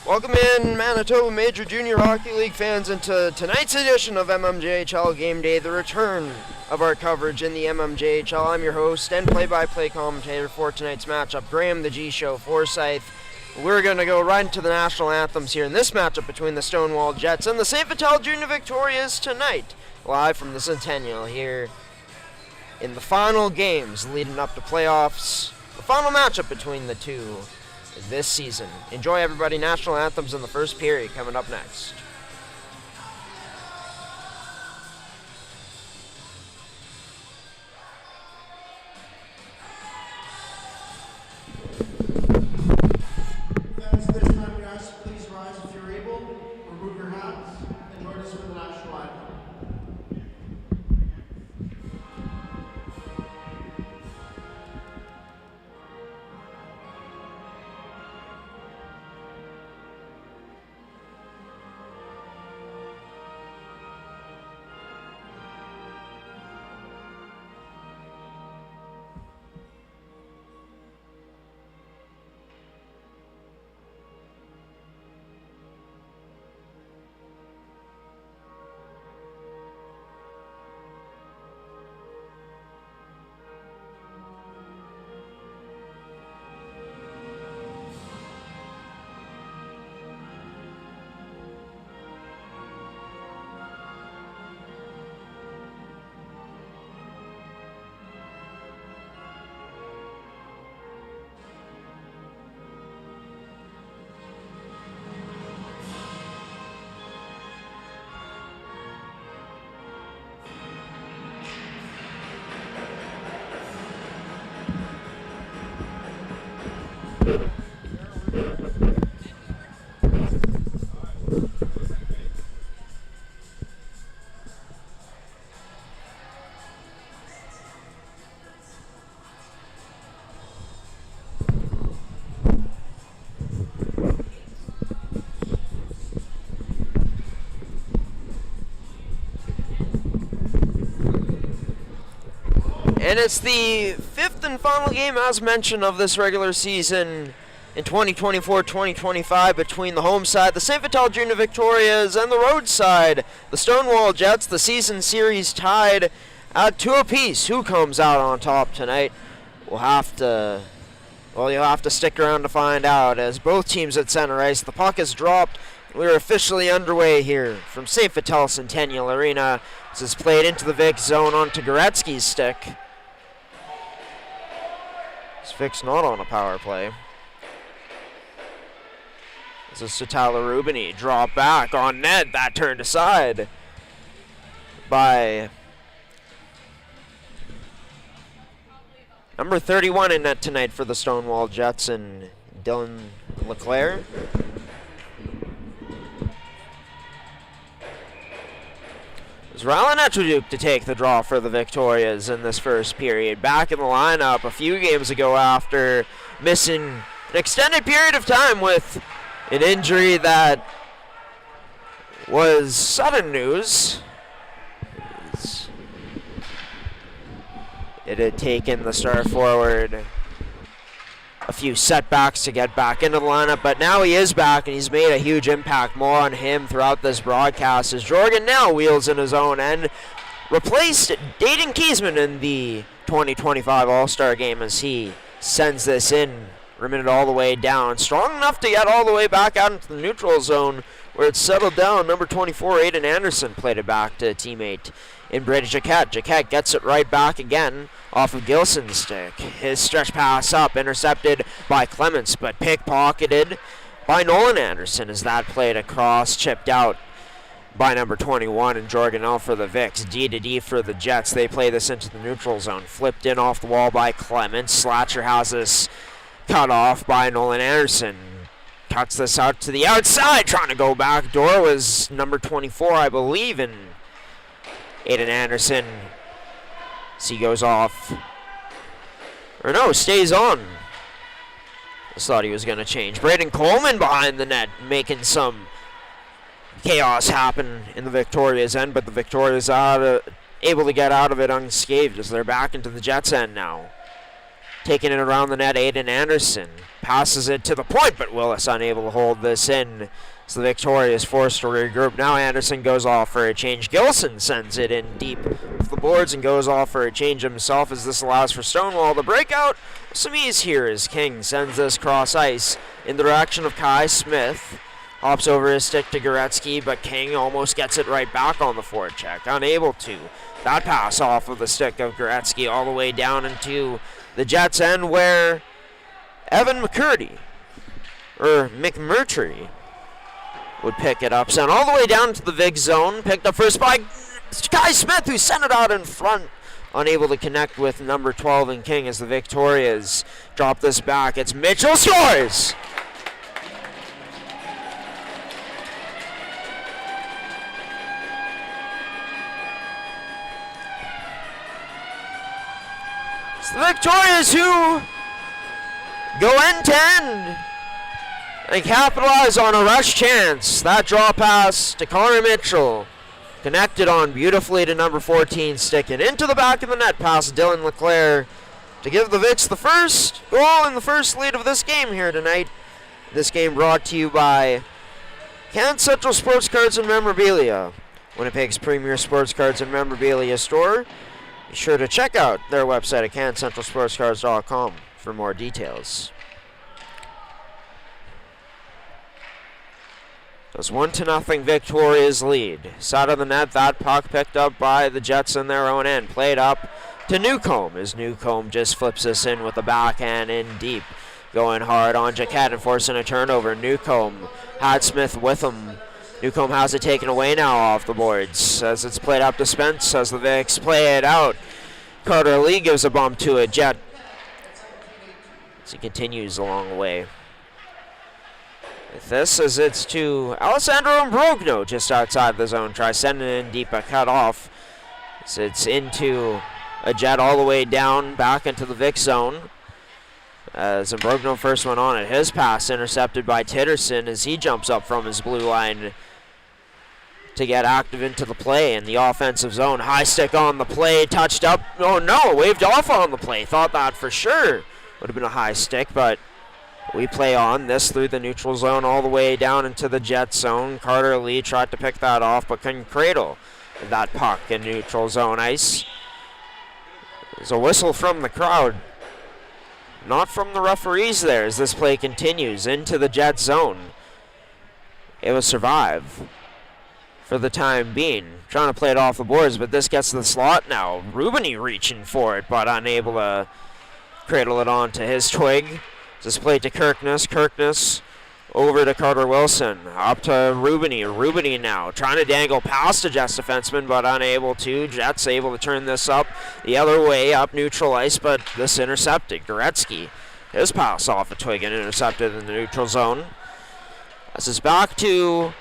Welcome in, Manitoba Major Junior Hockey League fans, into tonight's edition of MMJHL Game Day, the return of our coverage in the MMJHL. I'm your host and play-by-play commentator for tonight's matchup, Graham the G-Show Forsyth. We're going to go right into the national anthems here in this matchup between the Stonewall Jets and the St. Vital Junior Victorias tonight, live from the Centennial here in the final games leading up to playoffs, the final matchup between the two this season. Enjoy, everybody. National anthems in the first period coming up next. Fans, this time we ask, please rise if you're able, remove your hats, and join us for the national anthem. And it's the fifth and final game, as mentioned, of this regular season in 2024-2025 between the home side, the St. Vital Junior Victorias, and the road side, the Stonewall Jets. The season series tied at 2 apiece. Who comes out on top tonight? You'll have to stick around to find out, as both teams at center ice. The puck is dropped. We're officially underway here from St. Vital Centennial Arena. This is played into the Vic zone onto Goretzky's stick. Vic's not on a power play. This is Tyler Rubini. Drop back on net. That turned aside by number 31 in net tonight for the Stonewall Jets and Dylan LeClaire. It's Rylan Etchaduk to take the draw for the Victorias in this first period. Back in the lineup a few games ago after missing an extended period of time with an injury that was sudden news. It had taken the star forward a few setbacks to get back into the lineup, but now he is back and he's made a huge impact. More on him throughout this broadcast as Jorgen now wheels in his own end, replaced Dayton Kiesman in the 2025 All-Star game as he sends this in, rimming it all the way down. Strong enough to get all the way back out into the neutral zone where it's settled down. Number 24, Aiden Anderson, played it back to a teammate in Brady Jaquette. Jaquette gets it right back again off of Gilson's stick. His stretch pass up, intercepted by Clements, but pickpocketed by Nolan Anderson as that played across, chipped out by number 21 and Jorgenel for the Vics. D to D for the Jets. They play this into the neutral zone. Flipped in off the wall by Clements. Slatcher has this cut off by Nolan Anderson. Cuts this out to the outside, trying to go back door was number 24, I believe, and Aiden Anderson. He goes off. Or no, stays on. Just thought he was going to change. Braden Coleman behind the net, making some chaos happen in the Victoria's end, but the Victoria's able to get out of it unscathed as they're back into the Jets' end now. Taking it around the net, Aiden Anderson passes it to the point, but Willis unable to hold this in. So the Victoria is forced to regroup. Now Anderson goes off for a change. Gilson sends it in deep off the boards and goes off for a change himself as this allows for Stonewall to break out. Some ease here as King sends this cross ice in the direction of Kai Smith. Hops over his stick to Goretzky, but King almost gets it right back on the forecheck. Unable to. That pass off of the stick of Goretzky all the way down into the Jets' end where Evan McMurtry would pick it up. Sent all the way down to the Vig zone. Picked up first by Kai Smith, who sent it out in front. Unable to connect with number 12 and King as the Victorias drop this back. It's Mitchell scores! It's the Victorias who go end to end and capitalize on a rush chance. That draw pass to Connor Mitchell. Connected on beautifully to number 14, sticking into the back of the net past Dylan LeClaire to give the Vics the first goal and the first lead of this game here tonight. This game brought to you by Can Central Sports Cards and Memorabilia, Winnipeg's premier sports cards and memorabilia store. Be sure to check out their website at cancentralsportscards.com for more details. It's 1-0 Victoria's lead. Side of the net, that puck picked up by the Jets in their own end. Played up to Newcomb as Newcomb just flips this in with the backhand in deep. Going hard on Jaquette and forcing a turnover. Newcomb had Smith with him. Newcomb has it taken away now off the boards as it's played up to Spence as the Vics play it out. Carter Lee gives a bump to a Jet as he continues along the way. With this as it's to Alessandro Imbrogno just outside the zone. Tries sending it in deep, but cut off. So it's into a Jet all the way down, back into the Vic zone. As Imbrogno first went on it. His pass intercepted by Titterson as he jumps up from his blue line to get active into the play in the offensive zone. High stick on the play, touched up. Oh no, waved off on the play. Thought that for sure would have been a high stick, but we play on this through the neutral zone all the way down into the Jet zone. Carter Lee tried to pick that off, but couldn't cradle that puck in neutral zone ice. There's a whistle from the crowd, not from the referees there, as this play continues into the Jet zone. It will survive for the time being. Trying to play it off the boards, but this gets to the slot now. Rubini reaching for it, but unable to cradle it onto his twig. This play to Kirkness. Kirkness over to Carter Wilson. Up to Rubini. Rubini now trying to dangle past a Jets defenseman, but unable to. Jets able to turn this up the other way, up neutral ice, but this intercepted. Goretzky, his pass off a twig and intercepted in the neutral zone. This is back to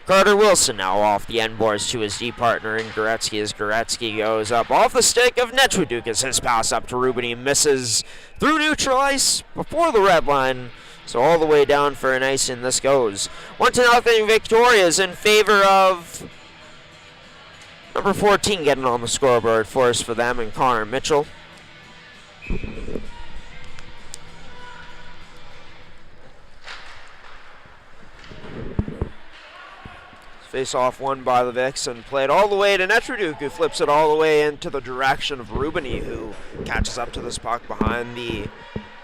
Carter Wilson now off the end boards to his D partner in Goretzky as Goretzky goes up off the stick of Netruduk as his pass up to Rubini misses through neutral ice before the red line. So all the way down for an ice and this goes. 1-0 Victoria's in favor of number 14 getting on the scoreboard for us for them and Connor Mitchell. Face-off won by the Vics and played all the way to Netruduk, who flips it all the way into the direction of Rubini, who catches up to this puck behind the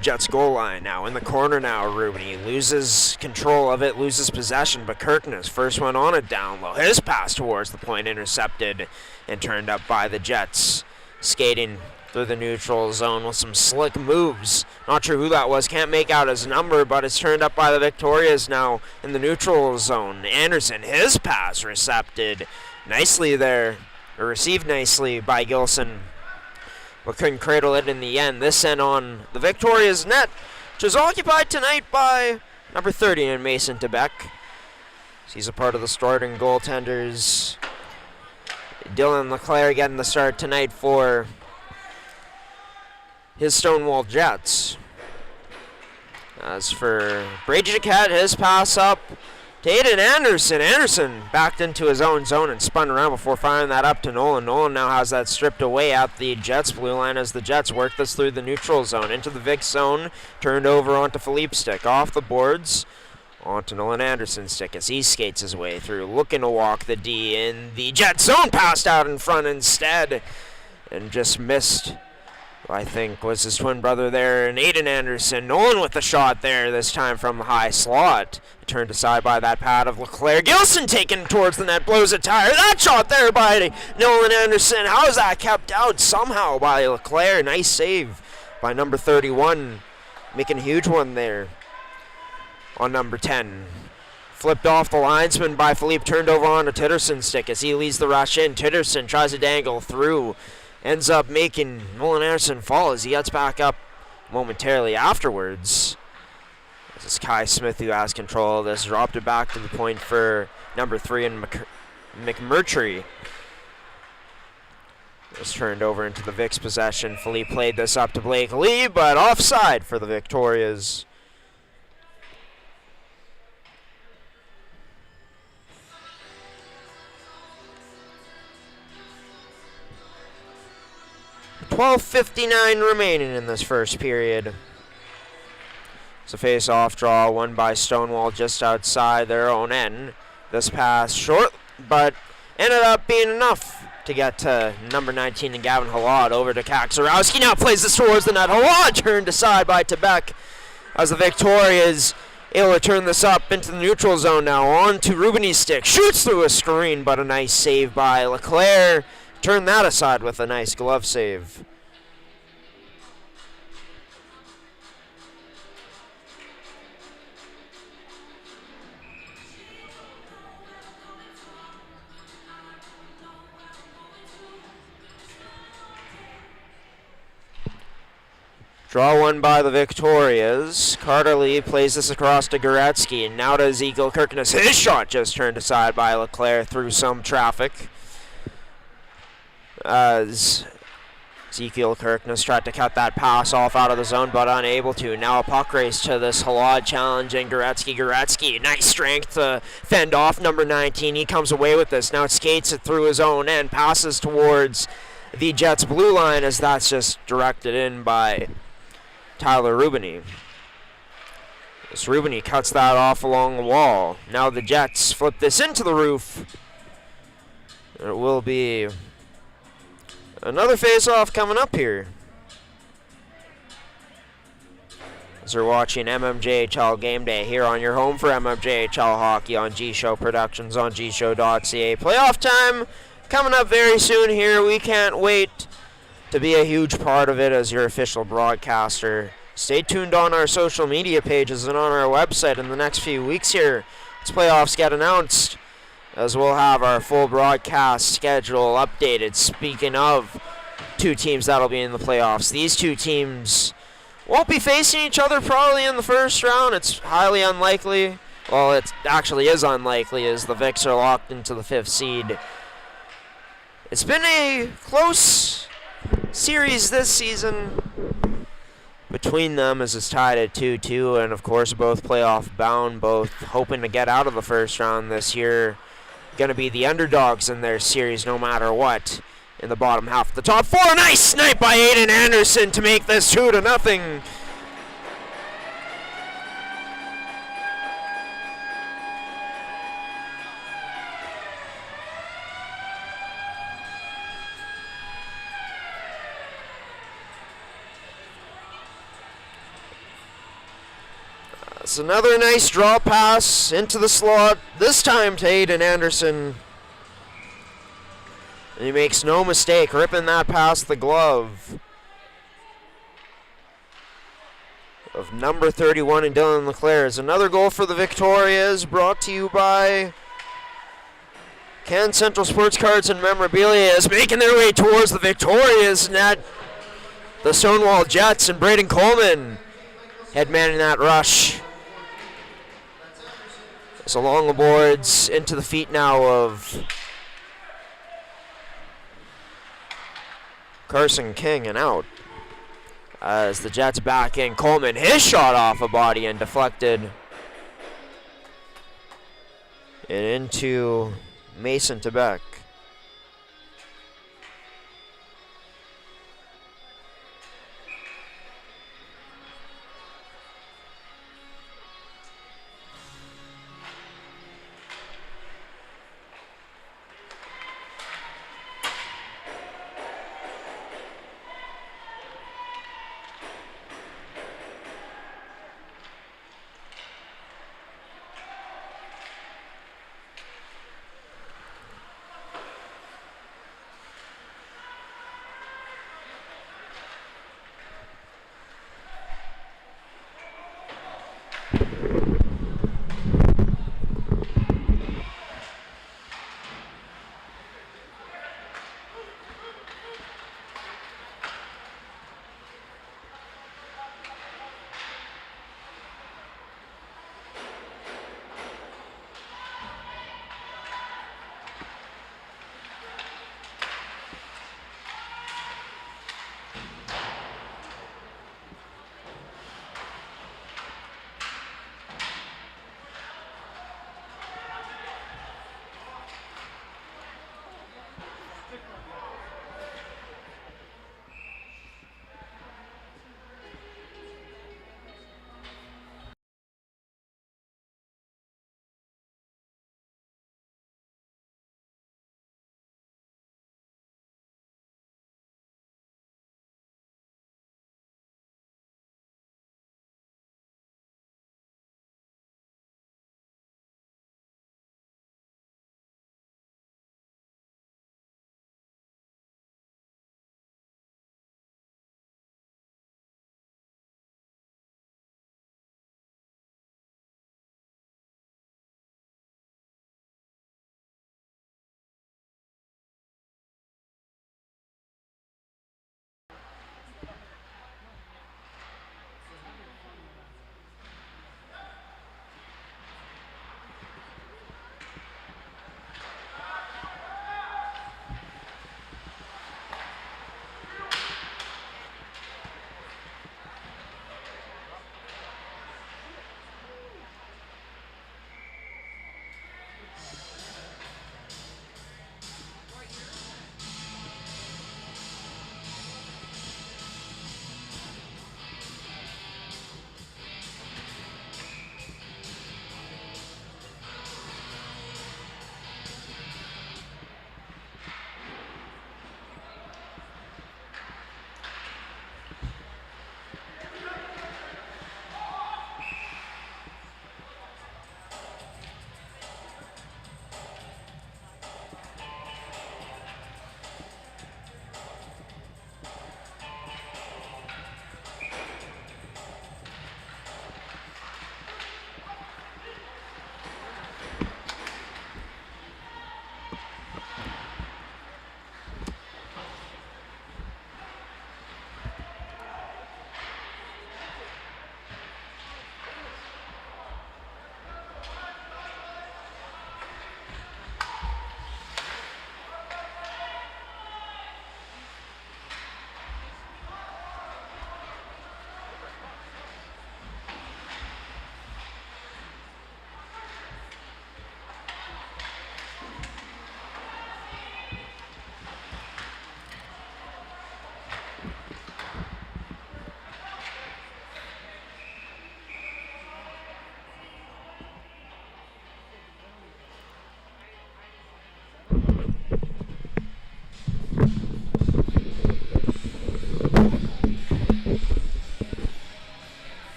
Jets goal line. Now in the corner now, Rubini loses control of it, loses possession, but Kirkness first went on it down low. His pass towards the point intercepted and turned up by the Jets. Skating through the neutral zone with some slick moves. Not sure who that was, can't make out his number, but it's turned up by the Victorias now in the neutral zone. Anderson, his pass recepted nicely there, or received nicely by Gilson, but couldn't cradle it in the end. This sent on the Victoria's net, which is occupied tonight by number 30 in Mason Tebec. He's a part of the starting goaltenders. Dylan LeClaire getting the start tonight for his Stonewall Jets. As for Brady Jaquette, his pass up to Aiden Anderson. Anderson backed into his own zone and spun around before firing that up to Nolan. Nolan now has that stripped away at the Jets' blue line as the Jets work this through the neutral zone. Into the Vic zone, turned over onto Philippe's stick. Off the boards, onto Nolan Anderson's stick as he skates his way through, looking to walk the D in the Jets zone. Passed out in front instead and just missed. I think was his twin brother there, and Aiden Anderson. Nolan with the shot there, this time from the high slot. Turned aside by that pad of LeClaire. Gilson taken towards the net, blows a tire. That shot there by Nolan Anderson. How is that kept out somehow by LeClaire? Nice save by number 31. Making a huge one there on number 10. Flipped off the linesman by Philippe, turned over onto Titterson's stick as he leads the rush in. Titterson tries to dangle through. Ends up making Nolan Anderson fall as he gets back up momentarily afterwards. This is Kai Smith who has control of this. Dropped it back to the point for number 3 and McMurtry. It's turned over into the Vic's possession. Philippe played this up to Blake Lee, but offside for the Victorias. .12:59 remaining in this first period. It's a face-off draw won by Stonewall just outside their own end. This pass short, but ended up being enough to get to number 19 and Gavin Halad over to Kaczorowski. Now plays this towards the net. Halad turned aside by Tebek as the Victorias able to turn this up into the neutral zone now. On to Rubini's stick. Shoots through a screen, but a nice save by LeClaire. Turn that aside with a nice glove save. Draw one by the Victorias. Carter Lee plays this across to Goretzky, and now to Ezekiel Kirkness. His shot just turned aside by LeClaire through some traffic. As Ezekiel Kirkness tried to cut that pass off out of the zone, but unable to. Now a puck race to this Halad challenging Goretzky. Goretzky, nice strength to fend off number 19. He comes away with this. Now skates it through his own end, passes towards the Jets' blue line as that's just directed in by Tyler Rubini. This Rubini cuts that off along the wall. Now the Jets flip this into the roof. It will be another face-off coming up here. As you're watching MMJHL Game Day here on your home for MMJHL Hockey on G-Show Productions on gshow.ca. Playoff time coming up very soon here. We can't wait to be a huge part of it as your official broadcaster. Stay tuned on our social media pages and on our website in the next few weeks here as playoffs get announced, as we'll have our full broadcast schedule updated. Speaking of two teams that'll be in the playoffs, these two teams won't be facing each other probably in the first round. It's highly unlikely. Well, it actually is unlikely as the Vics are locked into the 5th seed. It's been a close series this season between them as it's tied at 2-2, and of course both playoff bound, both hoping to get out of the first round this year. Going to be the underdogs in their series no matter what in the bottom half of the top 4. Nice snipe by Aiden Anderson to make this 2-0. It's another nice draw pass into the slot, this time to Aiden Anderson. And he makes no mistake, ripping that past the glove of number 31 and Dylan LeClaire. Is another goal for the Victorias, brought to you by Can Central Sports Cards and Memorabilia, is making their way towards the Victorias net. The Stonewall Jets and Braden Coleman head manning that rush. So along the boards, into the feet now of Carson King and out. As the Jets back in, Coleman, his shot off a body and deflected. And into Mason Tebec.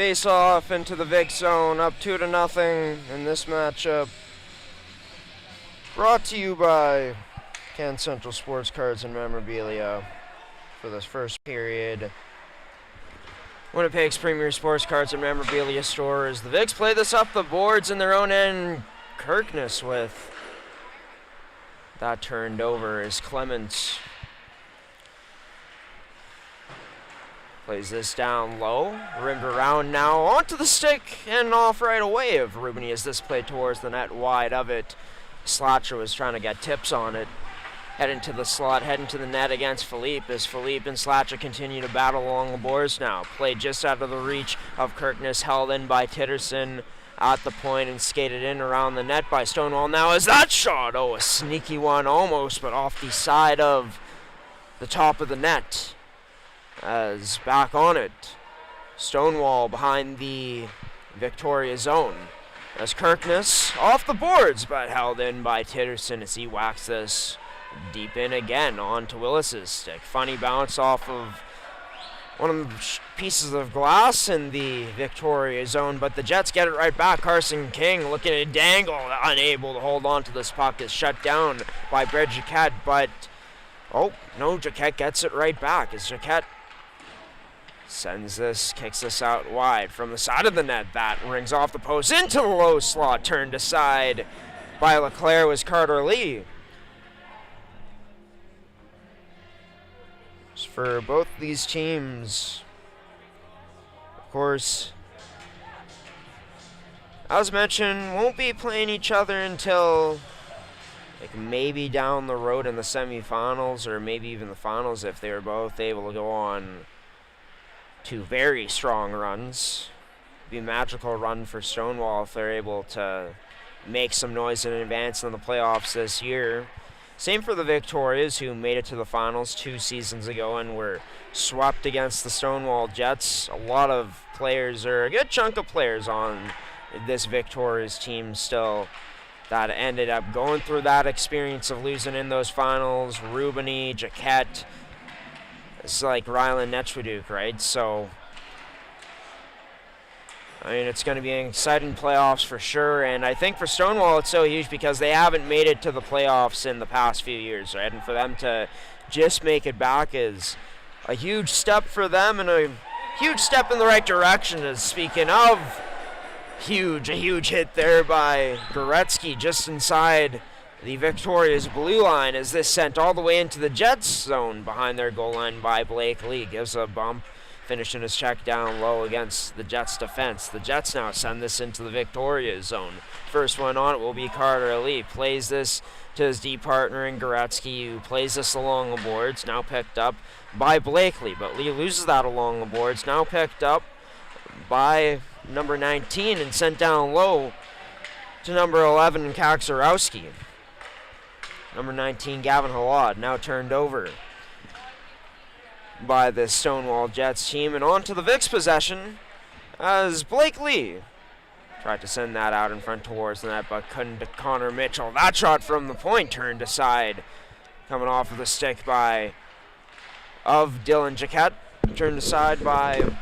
Face off into the Vic zone, up 2-0 in this matchup. Brought to you by Can Central Sports Cards and Memorabilia for this first period. Winnipeg's premier sports cards and memorabilia store as the Vics play this up the boards in their own end. Kirkness with that turned over as Clements plays this down low, rimmed around now onto the stick and off right away of Rubini as this played towards the net wide of it. Slotcher was trying to get tips on it. Heading to the slot, heading to the net against Philippe as Philippe and Slotcher continue to battle along the boards now. Played just out of the reach of Kirkness, held in by Titterson at the point and skated in around the net by Stonewall. Now is that shot? Oh, a sneaky one almost, but off the side of the top of the net. As back on it, Stonewall behind the Victoria zone. As Kirkness off the boards, but held in by Titterson as he whacks this deep in again onto Willis's stick. Funny bounce off of one of the pieces of glass in the Victoria zone, but the Jets get it right back. Carson King looking to dangle, unable to hold on to this puck, is shut down by Brett Jacquet, but oh, no, Jacquet gets it right back as Jacquet sends this, kicks this out wide from the side of the net. That rings off the post into the low slot, turned aside by Leclerc was Carter Lee. For both these teams, of course, as mentioned, won't be playing each other until like maybe down the road in the semifinals or maybe even the finals if they were both able to go on two very strong runs. It'd be a magical run for Stonewall if they're able to make some noise in advance in the playoffs this year. Same for the Victorias, who made it to the finals 2 seasons ago and were swept against the Stonewall Jets. A lot of players, or a good chunk of players on this Victorias team still, that ended up going through that experience of losing in those finals. Rubini, Jacquet, it's like Ryland Netchwadook, right? So, I mean, it's going to be an exciting playoffs for sure, and I think for Stonewall it's so huge because they haven't made it to the playoffs in the past few years, right? And for them to just make it back is a huge step for them and a huge step in the right direction. As speaking of huge, a huge hit there by Goretzky just inside the Victoria's blue line as this sent all the way into the Jets zone behind their goal line by Blake Lee. Gives a bump, finishing his check down low against the Jets defense. The Jets now send this into the Victoria zone. First one on it will be Carter Lee. Plays this to his D partner in Goretzky, who plays this along the boards. Now picked up by Blakely, but Lee loses that along the boards. Now picked up by number 19 and sent down low to number 11, Kaczorowski. Number 19, Gavin Halad, now turned over by the Stonewall Jets team. And on to the Vicks possession as Blake Lee tried to send that out in front towards the net, but couldn't to Connor Mitchell. That shot from the point turned aside, coming off of the stick of Dylan Jacquet, turned aside by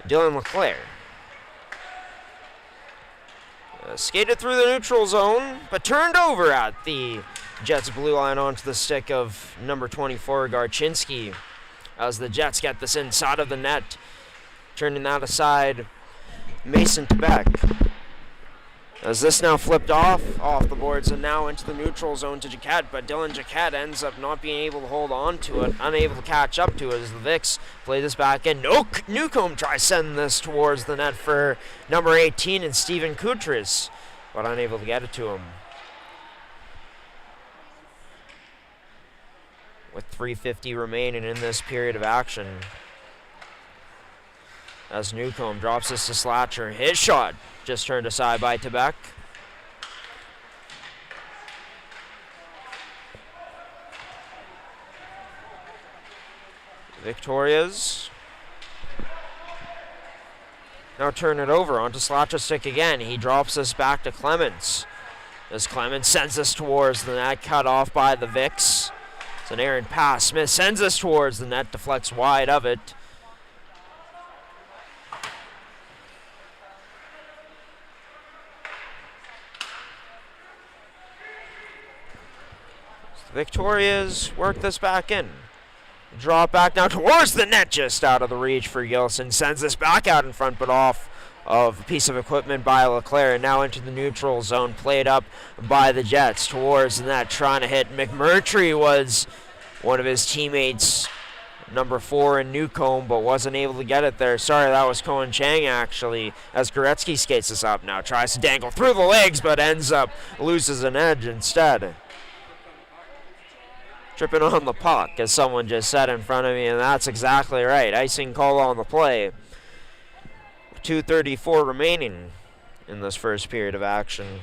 Dylan Leclerc. Skated through the neutral zone, but turned over at the Jets blue line onto the stick of number 24, Garchinski, as the Jets get this inside of the net, turning that aside, Mason Quebec. As this now flipped off the boards and now into the neutral zone to Jacquet, but Dylan Jacquet ends up not being able to hold on to it, unable to catch up to it as the Vicks play this back in. Newcomb tries sending this towards the net for number 18 and Steven Kutris, but unable to get it to him. With 3:50 remaining in this period of action, as Newcomb drops this to Slatcher. His shot just turned aside by Quebec. Victorias now turn it over onto Slatcher's stick again. He drops this back to Clements, as Clements sends this towards the net, cut off by the Vicks. It's an errant pass. Smith sends this towards the net, deflects wide of it. Victoria's work this back in. Draw it back now towards the net, just out of the reach for Gilson. Sends this back out in front, but off of a piece of equipment by Leclerc. And now into the neutral zone, played up by the Jets towards the net, trying to hit. McMurtry was one of his teammates, number 4 in Newcomb, but wasn't able to get it there. Sorry, that was Cohen Chang, actually, as Goretzky skates this up now. Tries to dangle through the legs, but ends up loses an edge instead. Tripping on the puck, as someone just said in front of me, and that's exactly right. Icing call on the play. 2:34 remaining in this first period of action.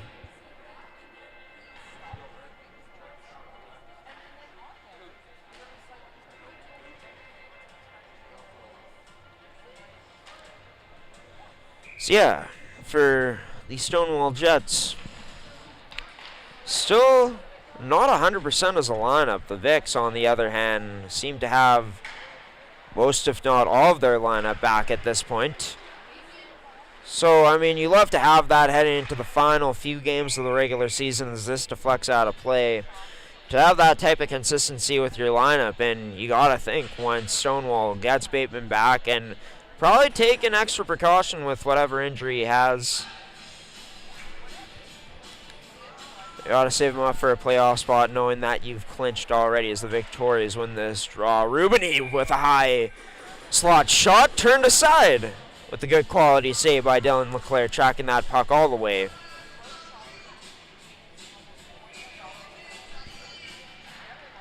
So yeah, for the Stonewall Jets, still not 100% as a lineup. The Vics, on the other hand, seem to have most, if not all, of their lineup back at this point. So, I mean, you love to have that heading into the final few games of the regular season as this deflects out of play. To have that type of consistency with your lineup, and you got to think once Stonewall gets Bateman back, and probably take an extra precaution with whatever injury he has. You got to save him up for a playoff spot, knowing that you've clinched already as the Victorias win this draw. Rubini with a high slot shot, turned aside with a good quality save by Dylan LeClaire, tracking that puck all the way.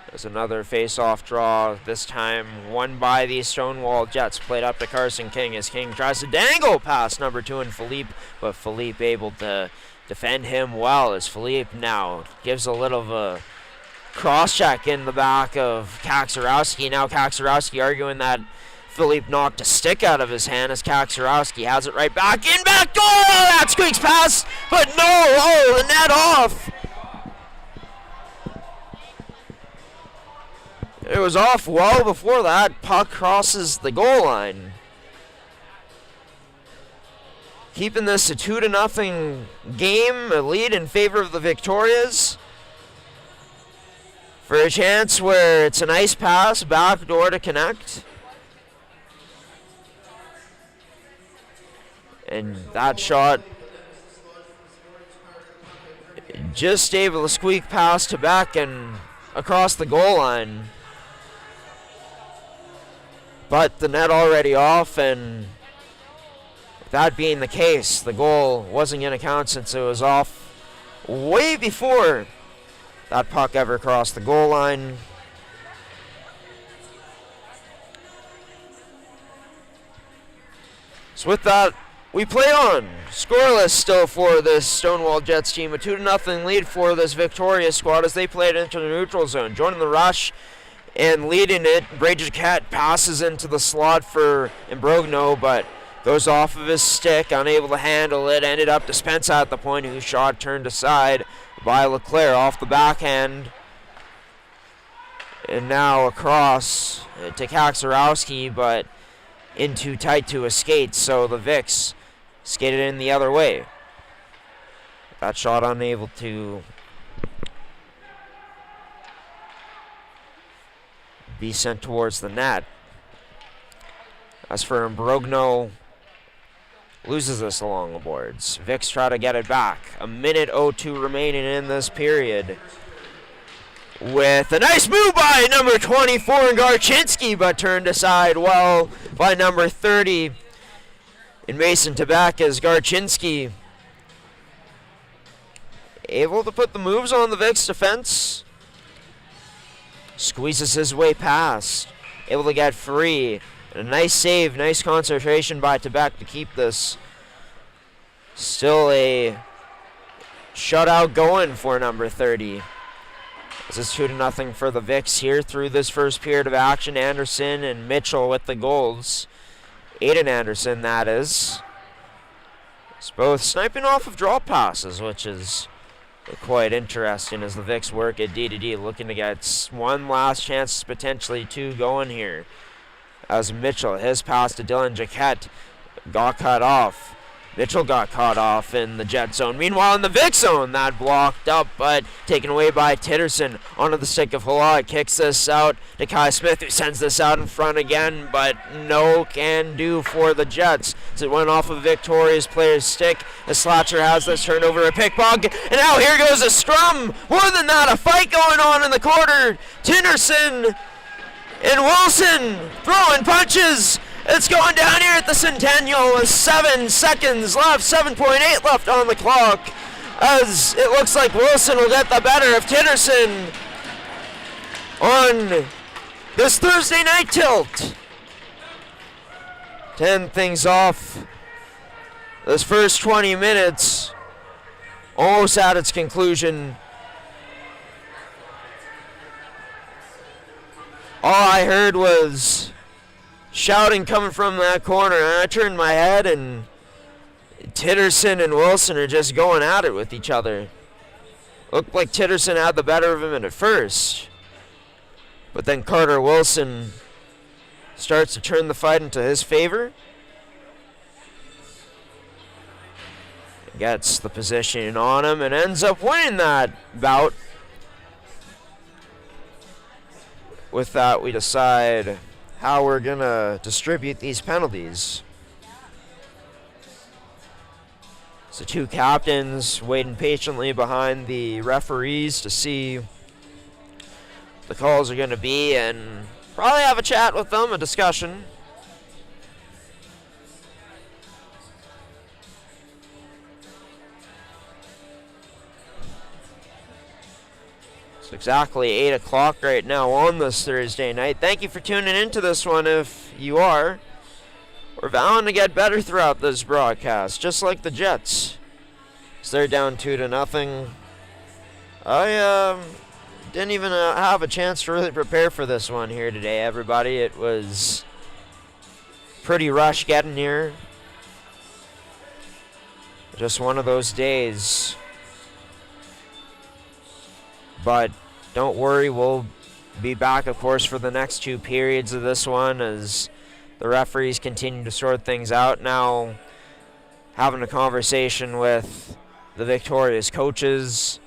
There's another face-off draw, this time won by the Stonewall Jets. Played up to Carson King as King tries to dangle past number 2 and Philippe, but Philippe able to defend him well as Philippe now gives a little of a cross-check in the back of Kaczorowski. Now Kaczorowski arguing that Philippe knocked a stick out of his hand as Kaczorowski has it right back in back door. Oh, that squeaks past, but no, oh, the net off. It was off well before that. Puck crosses the goal line. Keeping this a 2-0 game, a lead in favor of the Victorias. For a chance where it's a nice pass, back door to connect. And that shot just able to squeak past to back and across the goal line. But the net already off, and that being the case, the goal wasn't going to count since it was off way before that puck ever crossed the goal line. So with that, we play on. Scoreless still for this Stonewall Jets team. A 2-0 lead for this Victoria squad as they played into the neutral zone. Joining the rush and leading it, Bray Jaquette passes into the slot for Imbrogno, but goes off of his stick, unable to handle it. Ended up dispensed at the point, whose shot turned aside by Leclerc off the backhand. And now across to Kaczorowski, but in too tight to his skates, so the Vics skated in the other way. That shot unable to be sent towards the net. As for Imbrogno, loses this along the boards. Vics try to get it back. 1:02 remaining in this period. With a nice move by number 24 Garchinski, but turned aside well by number 30 in Mason Tabak as Garchinski able to put the moves on the Vics defense. Squeezes his way past, able to get free. And a nice save, nice concentration by Tabak to keep this. Still a shutout going for number 30. This is 2-0 for the Vics here through this first period of action. Anderson and Mitchell with the goals. Aiden Anderson, that is. It's both sniping off of drop passes, which is quite interesting as the Vics work at D2D, looking to get one last chance, potentially two going here. As Mitchell, his pass to Dylan Jaquette got cut off. Mitchell got caught off in the Jet zone. Meanwhile, in the Vic zone, that blocked up, but taken away by Titterson. Onto the stick of Halal. Kicks this out to Kai Smith, who sends this out in front again, but no can do for the Jets. So it went off of Victoria's player's stick. The Slatcher has this turned over a pickpocket, and now here goes a scrum. More than that, a fight going on in the corner. Tinderson and Wilson throwing punches. It's going down here at the Centennial with 7 seconds left, 7.8 left on the clock, as it looks like Wilson will get the better of Tinderson on this Thursday night tilt. 10 things off This first 20 minutes almost at its conclusion. All I heard was shouting coming from that corner, and I turned my head, and Titterson and Wilson are just going at it with each other. Looked like Titterson had the better of him at first, but then Carter Wilson starts to turn the fight into his favor. Gets the position on him and ends up winning that bout. With that, we decide how we're going to distribute these penalties. So two captains waiting patiently behind the referees to see the calls are going to be, and probably have a chat with them, a discussion. It's exactly 8 o'clock right now on this Thursday night. Thank you for tuning into this one if you are. We're vowing to get better throughout this broadcast, just like the Jets. So they're down 2-0. I didn't even have a chance to really prepare for this one here today, everybody. It was pretty rushed getting here. Just one of those days. But don't worry, we'll be back, of course, for the next two periods of this one as the referees continue to sort things out. Now, having a conversation with the Victoria's coaches.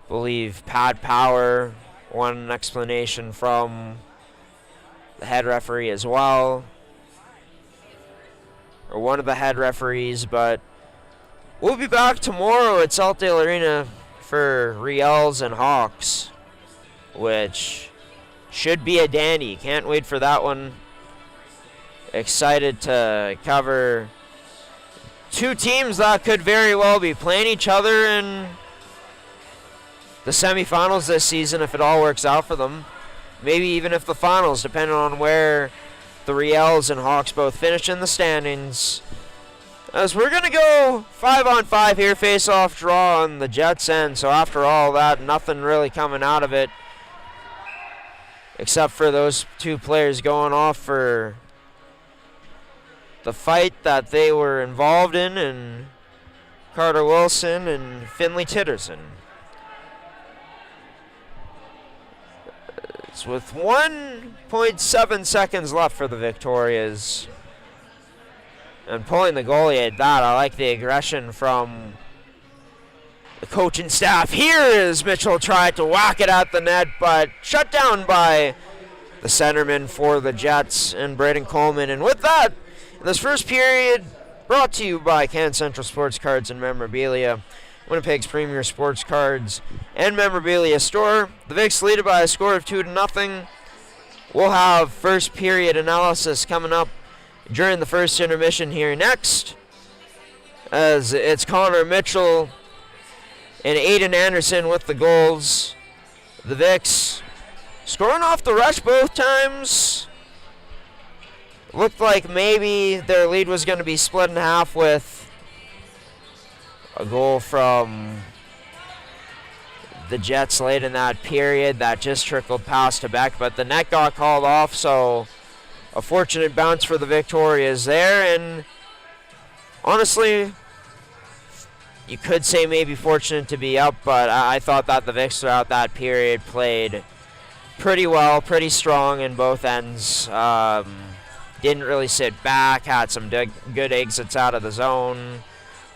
Believe Pat Power wanted an explanation from the head referee as well. Or one of the head referees, but we'll be back tomorrow at Saltdale Arena for Riels and Hawks, which should be a dandy. Can't wait for that one. Excited to cover two teams that could very well be playing each other in the semifinals this season if it all works out for them. Maybe even if the finals, depending on where the Riels and Hawks both finish in the standings. As we're going to go 5-on-5 here, face-off draw on the Jets' end. So after all that, nothing really coming out of it except for those two players going off for the fight that they were involved in, and Carter Wilson and Finley Titterson. It's with 1.7 seconds left for the Victorias. And pulling the goalie at that, I like the aggression from the coaching staff. Here is Mitchell tried to whack it at the net, but shut down by the centerman for the Jets and Braden Coleman. And with that, this first period brought to you by Can Central Sports Cards and Memorabilia, Winnipeg's premier sports cards and memorabilia store. The Vics lead it by a score of 2-0. We'll have first period analysis coming up during the first intermission here next, as it's Connor Mitchell and Aiden Anderson with the goals. The Vics scoring off the rush both times. Looked like maybe their lead was going to be split in half with a goal from the Jets late in that period that just trickled past to Beck, but the net got called off, so a fortunate bounce for the Victorias there. And honestly, you could say maybe fortunate to be up, but I thought that the Vics throughout that period played pretty well, pretty strong in both ends. Didn't really sit back, had some good exits out of the zone,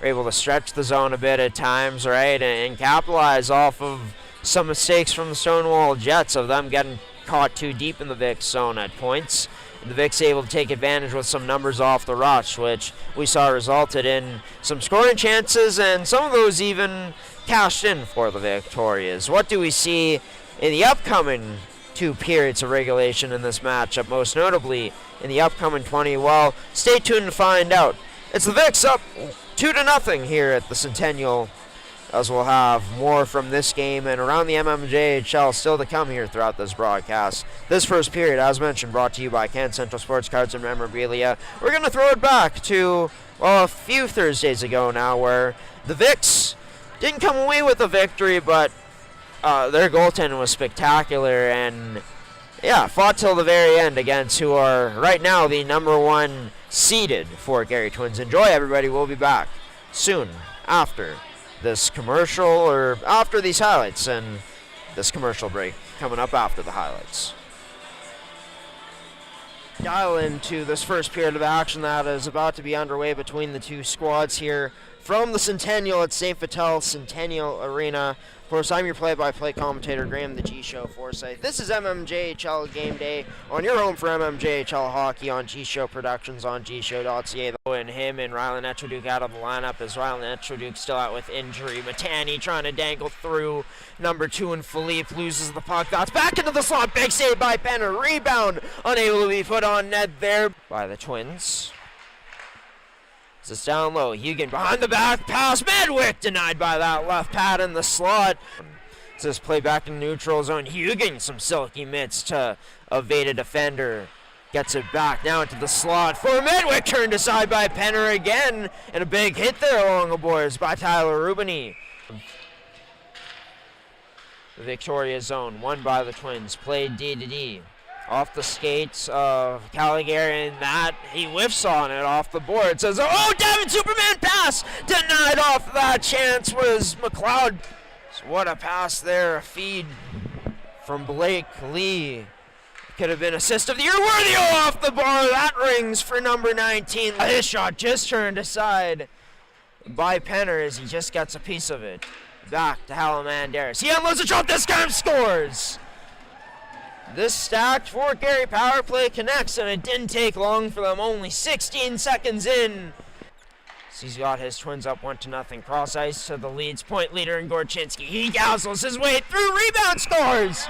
were able to stretch the zone a bit at times, right, and capitalize off of some mistakes from the Stonewall Jets of them getting caught too deep in the Vics zone at points. The Vics able to take advantage with some numbers off the rush, which we saw resulted in some scoring chances, and some of those even cashed in for the Victorias. What do we see in the upcoming two periods of regulation in this matchup, most notably in the upcoming 20? Well, stay tuned to find out. It's the Vics up 2-0 here at the Centennial, as we'll have more from this game and around the MMJHL still to come here throughout this broadcast. This first period, as mentioned, brought to you by Can Central Sports Cards and Memorabilia. We're going to throw it back to well, a few Thursdays ago now, where the Vicks didn't come away with a victory, but their goaltending was spectacular, and yeah, fought till the very end against who are right now the #1 seeded Fort Garry Twins. Enjoy, everybody. We'll be back soon after this commercial, or after these highlights, and this commercial break coming up after the highlights. Dial into this first period of action that is about to be underway between the two squads here from the Centennial at St. Vital Centennial Arena. Of course, I'm your play-by-play commentator, Graham the G-Show Forsyth. This is MMJHL Game Day on your home for MMJHL Hockey on G-Show Productions on gshow.ca. And him and Rylan Etroduk out of the lineup as Rylan Etroduk still out with injury. Matani trying to dangle through. Number 2 and Philippe loses the puck. That's back into the slot. Big save by Penner. Rebound unable to be put on net there by the Twins. It's down low. Hugan behind the back pass. Medwick denied by that left pad in the slot. This play back in the neutral zone. Hugan some silky mitts to evade a defender. Gets it back now into the slot for Medwick. Turned aside by Penner again. And a big hit there along the boards by Tyler Rubini. The Victoria zone won by the Twins. Played D-to-D. Off the skates of Caligari, and that he whiffs on it off the board. Says, oh, Devin Superman pass! Denied off that chance was McLeod. So what a pass there, a feed from Blake Lee. Could have been assist of the year. Worthio off the bar. That rings for number 19. His shot just turned aside by Penner as he just gets a piece of it. Back to Halamandaris. He unloads a shot. This time scores. This stacked Fort Garry power play connects, and it didn't take long for them. Only 16 seconds in. So he's got his Twins up 1-0. Cross ice to the Leeds point leader in Gorchinski. He dazzles his way through. Rebound scores.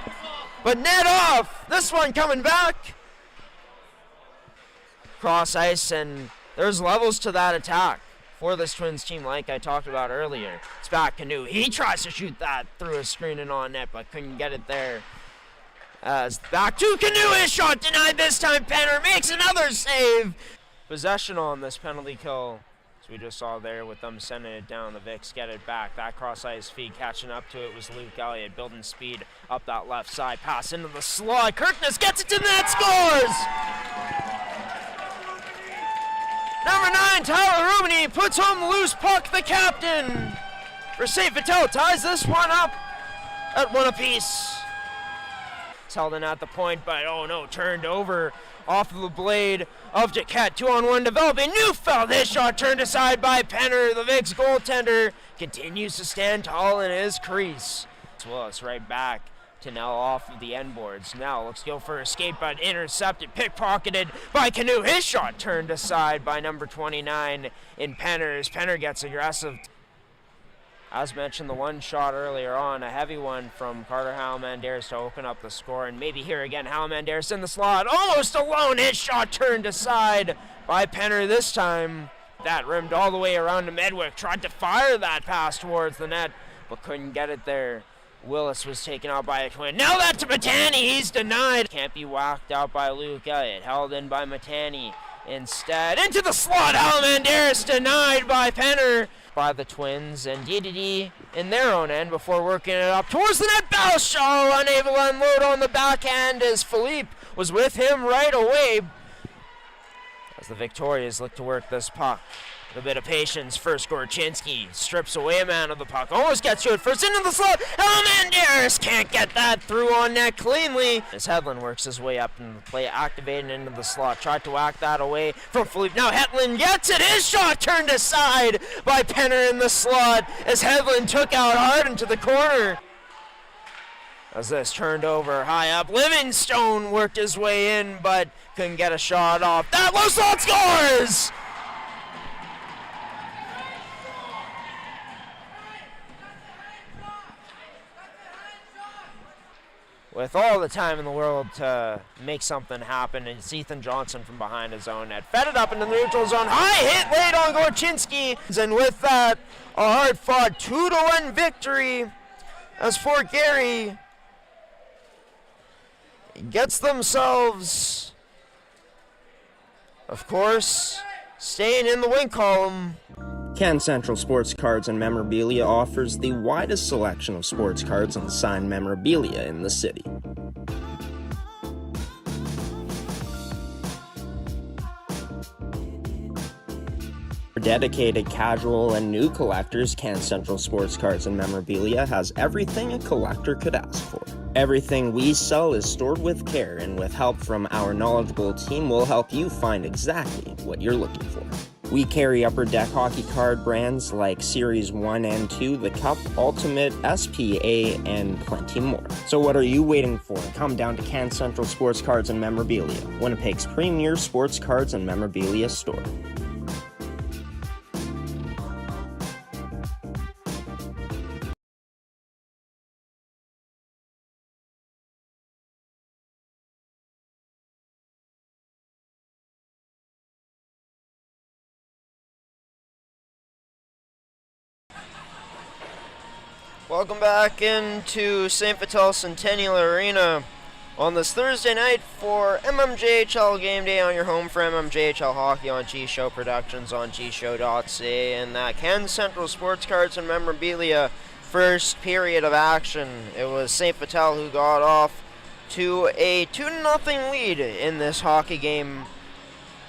But net off. This one coming back. Cross ice, and there's levels to that attack for this Twins team like I talked about earlier. It's back Canoe. He tries to shoot that through a screen and on net, but couldn't get it there. As back to Canoe, his shot denied this time. Penner makes another save. Possession on this penalty kill, as we just saw there with them sending it down. The Vicks get it back. That cross-ice feed catching up to it was Luke Elliott, building speed up that left side. Pass into the slot. Kirkness gets it to net, scores! Number 9, Tyler Rubini puts home the loose puck. The captain for St. Vital ties this one up at 1 apiece. It's held in at the point, but oh no, turned over off of the blade of Jaquette. 2-on-1 developing. Neufeld, his shot turned aside by Penner. The Vicks goaltender continues to stand tall in his crease. Well, it's right back to Nell off of the end boards. Now looks to go for a escape, but intercepted, pickpocketed by Canoe. His shot turned aside by number 29 in Penner as Penner gets aggressive. As mentioned, the one shot earlier on, a heavy one from Carter Halamandaris to open up the score. And maybe here again, Halamandaris in the slot, almost alone. His shot turned aside by Penner this time. That rimmed all the way around to Medwick. Tried to fire that pass towards the net, but couldn't get it there. Willis was taken out by a Twin. Now that to Matani, he's denied. Can't be whacked out by Luke Elliott. Held in by Matani. Instead, into the slot, Halamandaris denied by Penner. By the Twins, and D in their own end before working it up towards the net. Balshaw unable to unload on the backhand as Philippe was with him right away. As the Victorias look to work this puck. A bit of patience. First, Gorchinski strips away a man of the puck. Almost gets to it first into the slot. Halamandaris can't get that through on net cleanly. As Hedlund works his way up in the play, activated into the slot. Tried to whack that away from Philippe. Now Hedlund gets it. His shot turned aside by Penner in the slot as Hedlund took out hard into the corner. As this turned over high up, Livingstone worked his way in, but couldn't get a shot off. That low slot scores! With all the time in the world to make something happen, and it's Ethan Johnson from behind his own net. Fed it up into the neutral zone. High hit late on Gorchinski. And with that, a hard-fought 2-1 victory as Fort Garry gets themselves, of course, Staying in the win column. Can Central Sports Cards and Memorabilia offers the widest selection of sports cards and signed memorabilia in the city. For dedicated casual and new collectors, Can Central Sports Cards and Memorabilia has everything a collector could ask for. Everything we sell is stored with care, and with help from our knowledgeable team, we'll help you find exactly what you're looking for. We carry Upper Deck hockey card brands like Series 1 and 2, the Cup, Ultimate, SPA, and plenty more. So what are you waiting for? Come down to Can Central Sports Cards and Memorabilia, Winnipeg's premier sports cards and memorabilia store. Welcome back into St. Vital Centennial Arena on this Thursday night for MMJHL Game Day on your home for MMJHL Hockey on G-Show Productions on gshow.ca, and that Can Central Sports Cards and Memorabilia first period of action. It was St. Vital who got off to a 2-0 lead in this hockey game,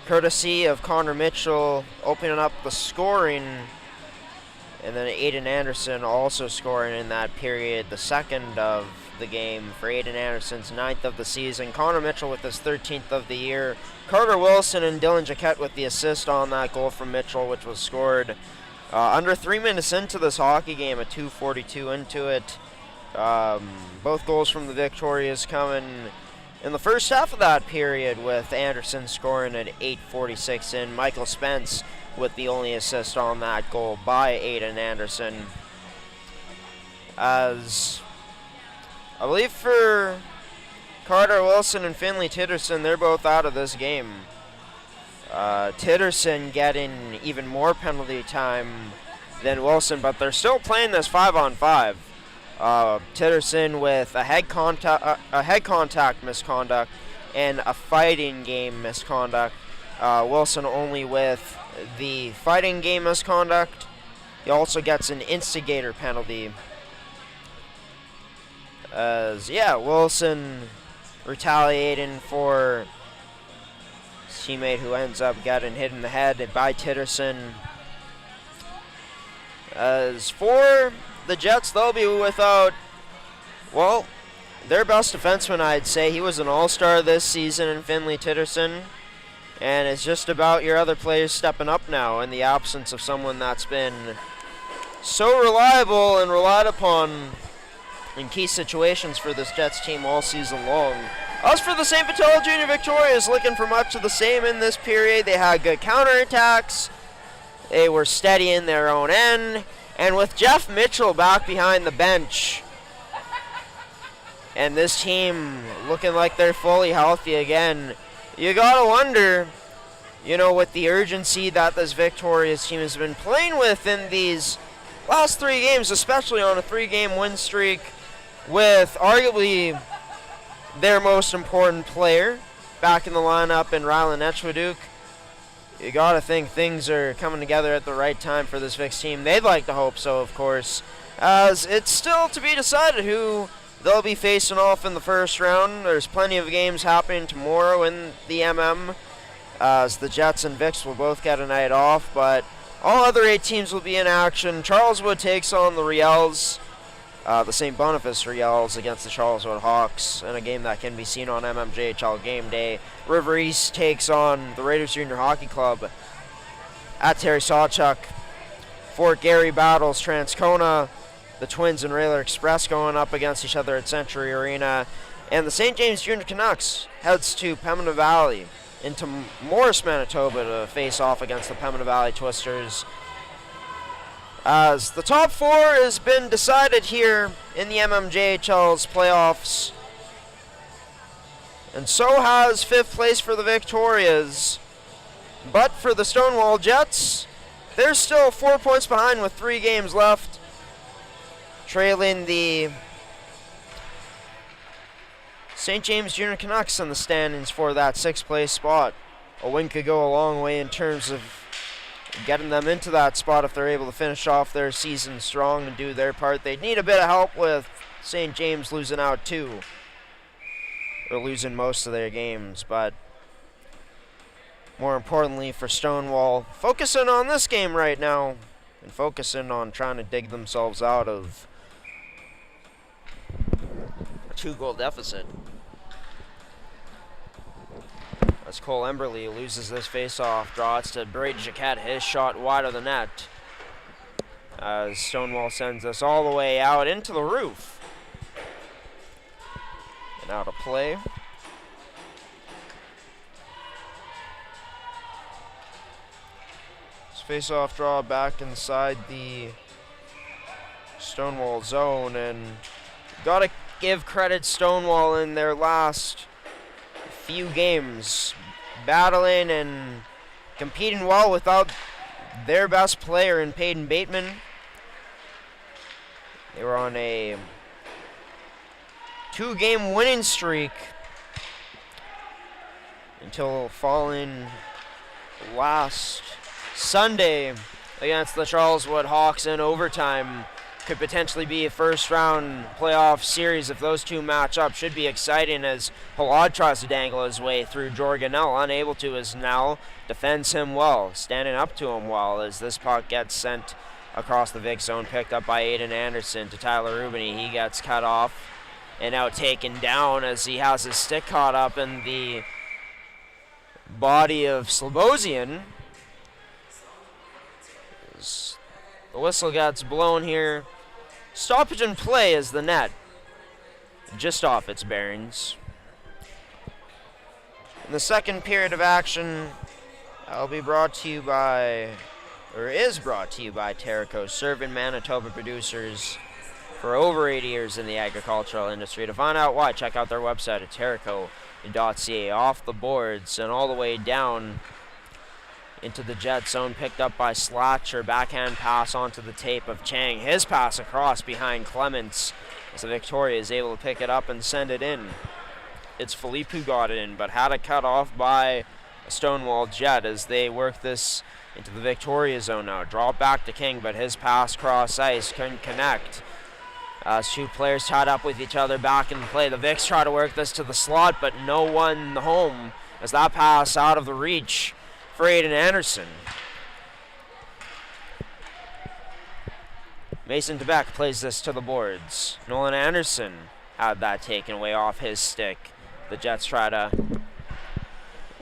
courtesy of Connor Mitchell opening up the scoring. And then Aiden Anderson also scoring in that period, the second of the game for Aiden Anderson's 9th of the season. Connor Mitchell with his 13th of the year. Carter Wilson and Dylan Jaquette with the assist on that goal from Mitchell, which was scored under 3 minutes into this hockey game, at 2:42 into it. Both goals from the Victorias coming in the first half of that period, with Anderson scoring at 8:46 in. Michael Spence with the only assist on that goal by Aiden Anderson. As I believe for Carter Wilson and Finley Titterson, they're both out of this game. Titterson getting even more penalty time than Wilson, but they're still playing this 5-on-5. Titterson with a head contact misconduct and a fighting game misconduct. Wilson only with the fighting game misconduct. He also gets an instigator penalty. Wilson retaliating for his teammate who ends up getting hit in the head by Titterson. As for the Jets, they'll be without, well, their best defenseman, I'd say. He was an all-star this season in Finley Titterson. And it's just about your other players stepping up now in the absence of someone that's been so reliable and relied upon in key situations for this Jets team all season long. As for the St. Vital Junior Victorias, looking for much of the same in this period. They had good counterattacks. They were steady in their own end. And with Jeff Mitchell back behind the bench, and this team looking like they're fully healthy again, you gotta wonder, with the urgency that this Victoria's team has been playing with in these last 3 games, especially on a 3-game win streak, with arguably their most important player back in the lineup in Rylan Etchwaduk, you gotta think things are coming together at the right time for this Vicks team. They'd like to hope so, of course, as it's still to be decided who they'll be facing off in the first round. There's plenty of games happening tomorrow in the MM, as the Jets and Vicks will both get a night off, but all other 8 teams will be in action. Charleswood takes on the Riels, the St. Boniface Riels against the Charleswood Hawks in a game that can be seen on MMJHL Game Day. River East takes on the Raiders Junior Hockey Club at Terry Sawchuk. Fort Garry battles Transcona. The Twins and Railer Express going up against each other at Century Arena. And the St. James Junior Canucks heads to Pembina Valley into Morris, Manitoba to face off against the Pembina Valley Twisters. As the top 4 has been decided here in the MMJHL's playoffs. And so has 5th place for the Victorias. But for the Stonewall Jets, they're still 4 points behind with 3 games left, trailing the St. James Junior Canucks in the standings for that 6th place spot. a win could go a long way in terms of getting them into that spot if they're able to finish off their season strong and do their part. They'd need a bit of help with St. James losing out too, or losing most of their games, but more importantly for Stonewall, focusing on this game right now and focusing on trying to dig themselves out of a 2-goal deficit. As Cole Emberley loses this face-off, draws to Brady Jacquette, his shot wide of the net. As Stonewall sends us all the way out into the roof. And out of play. This face-off draw back inside the Stonewall zone, and gotta give credit Stonewall in their last few games, battling and competing well without their best player in Peyton Bateman. They were on a 2-game winning streak until falling last Sunday against the Charleswood Hawks in overtime. Could potentially be a first-round playoff series if those two match up. Should be exciting as Halad tries to dangle his way through Jorganell. Unable to, as now defends him well, standing up to him well as this puck gets sent across the Vic zone, picked up by Aiden Anderson to Tyler Rubini. He gets cut off and now taken down as he has his stick caught up in the body of Slobosian. The whistle gets blown here. Stoppage in play as the net just off its bearings. In the second period of action, I'll be brought to you by, or is brought to you by Terraco, serving Manitoba producers for over 80 years in the agricultural industry. To find out why, check out their website at terraco.ca. Off the boards and all the way down into the jet zone, picked up by Slatcher. Backhand pass onto the tape of Chang. His pass across behind Clements as the Victoria is able to pick it up and send it in. It's Philippe who got it in, but had it cut off by a Stonewall Jet as they work this into the Victoria zone now. Draw back to King, but his pass cross ice couldn't connect. Two players tied up with each other back in play. The Vics try to work this to the slot, but no one home as that pass out of the reach for Aiden Anderson. Mason DeBeck plays this to the boards. Nolan Anderson had that taken away off his stick. The Jets try to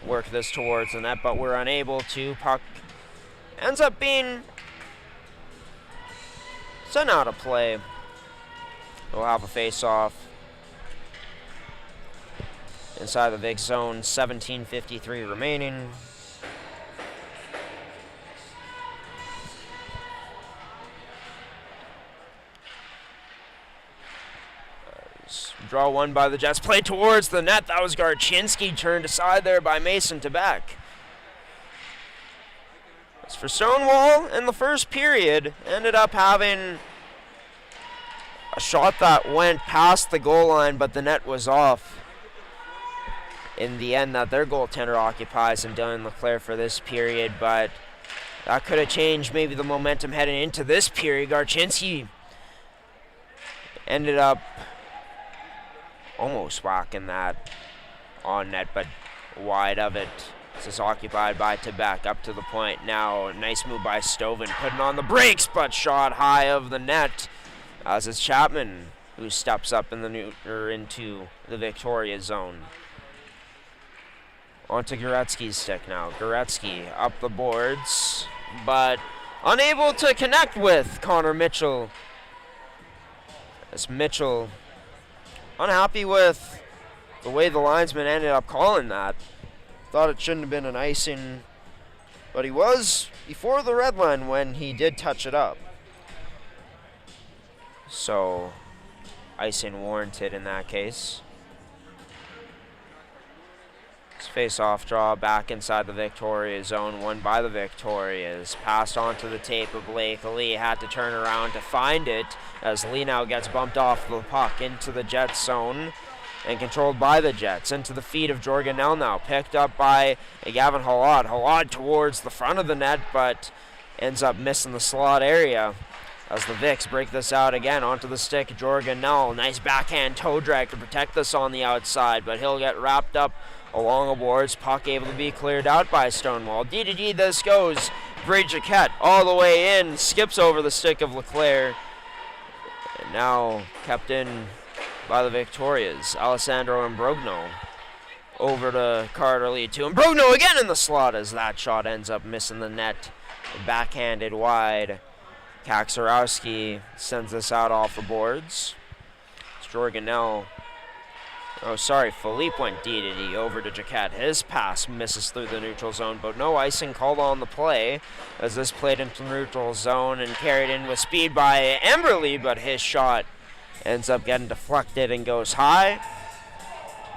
work this towards the net, but we're unable to. Puck ends up being sent out of play. We'll have a face-off inside the Vic zone. 17:53 remaining. Draw one by the Jets, played towards the net. That was Garchinski, turned aside there by Mason Tebeck. As for Stonewall, in the first period, ended up having a shot that went past the goal line, but the net was off. In the end, that their goaltender occupies and Dylan Leclerc for this period, but that could have changed maybe the momentum heading into this period. Garchinski ended up almost whacking that on net, but wide of it. This is occupied by Tebeck up to the point now. Nice move by Stoven, putting on the brakes, but shot high of the net. As it's Chapman who steps up in the into the Victoria zone. Onto Goretzky's stick now. Goretzky up the boards, but unable to connect with Connor Mitchell. As Mitchell unhappy with the way the linesman ended up calling that. Thought it shouldn't have been an icing, but he was before the red line when he did touch it up. So, icing warranted in that case. This face-off draw back inside the Victoria zone, won by the Victorias. Passed onto the tape of Blake Lee, had to turn around to find it as Lee now gets bumped off the puck into the Jets zone. and controlled by the Jets. Into the feet of Jorgen now, picked up by Gavin Halad. Halad towards the front of the net, but ends up missing the slot area as the Vicks break this out again onto the stick. Jorgen Nell, nice backhand toe drag to protect this on the outside, but he'll get wrapped up along the boards. Puck able to be cleared out by Stonewall. D this goes. Bray Jaquette all the way in, skips over the stick of Leclerc, and now kept in by the Victorias. Alessandro Imbrogno over to Carter Lee to Imbrogno again in the slot as that shot ends up missing the net. Backhanded wide. Kaczorowski sends this out off the boards. It's Jorgenel. Philippe went D over to Jaquette. His pass misses through the neutral zone, but no icing called on the play as this played into neutral zone and carried in with speed by Emberley, but his shot ends up getting deflected and goes high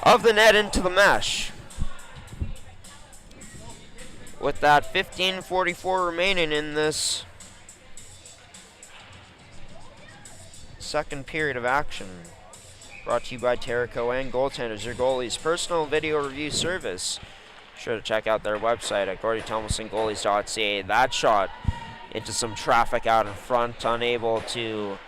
of the net into the mesh. With that 15:44 remaining in this second period of action. Brought to you by Terrico and Goaltenders, your goalie's personal video review service. Be sure to check out their website at GordyThomasonGoalies.ca. That shot into some traffic out in front, unable to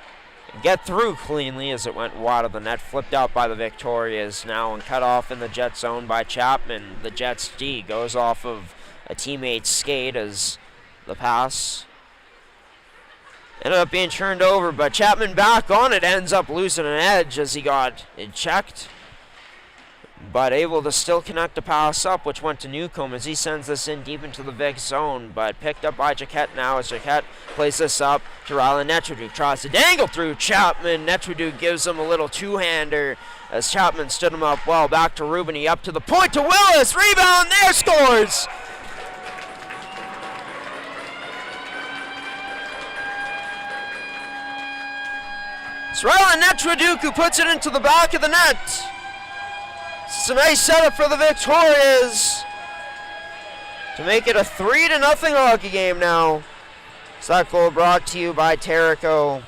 get through cleanly as it went wide of the net. Flipped out by the Victorias now and cut off in the Jet zone by Chapman. The Jets D goes off of a teammate's skate as the pass ended up being turned over, but Chapman back on it, ends up losing an edge as he got it checked, but able to still connect the pass up, which went to Newcomb as he sends this in deep into the Vic zone, but picked up by Jaquette now as Jaquette plays this up to Rylan Netraduk. Tries to dangle through Chapman. Netraduk gives him a little two-hander as Chapman stood him up well. Back to Rubini, up to the point to Willis. Rebound there, scores! It's Rylan Netraduk who puts it into the back of the net. It's a nice setup for the Victorias to make it a 3-0 hockey game now. So that goal brought to you by Terrico.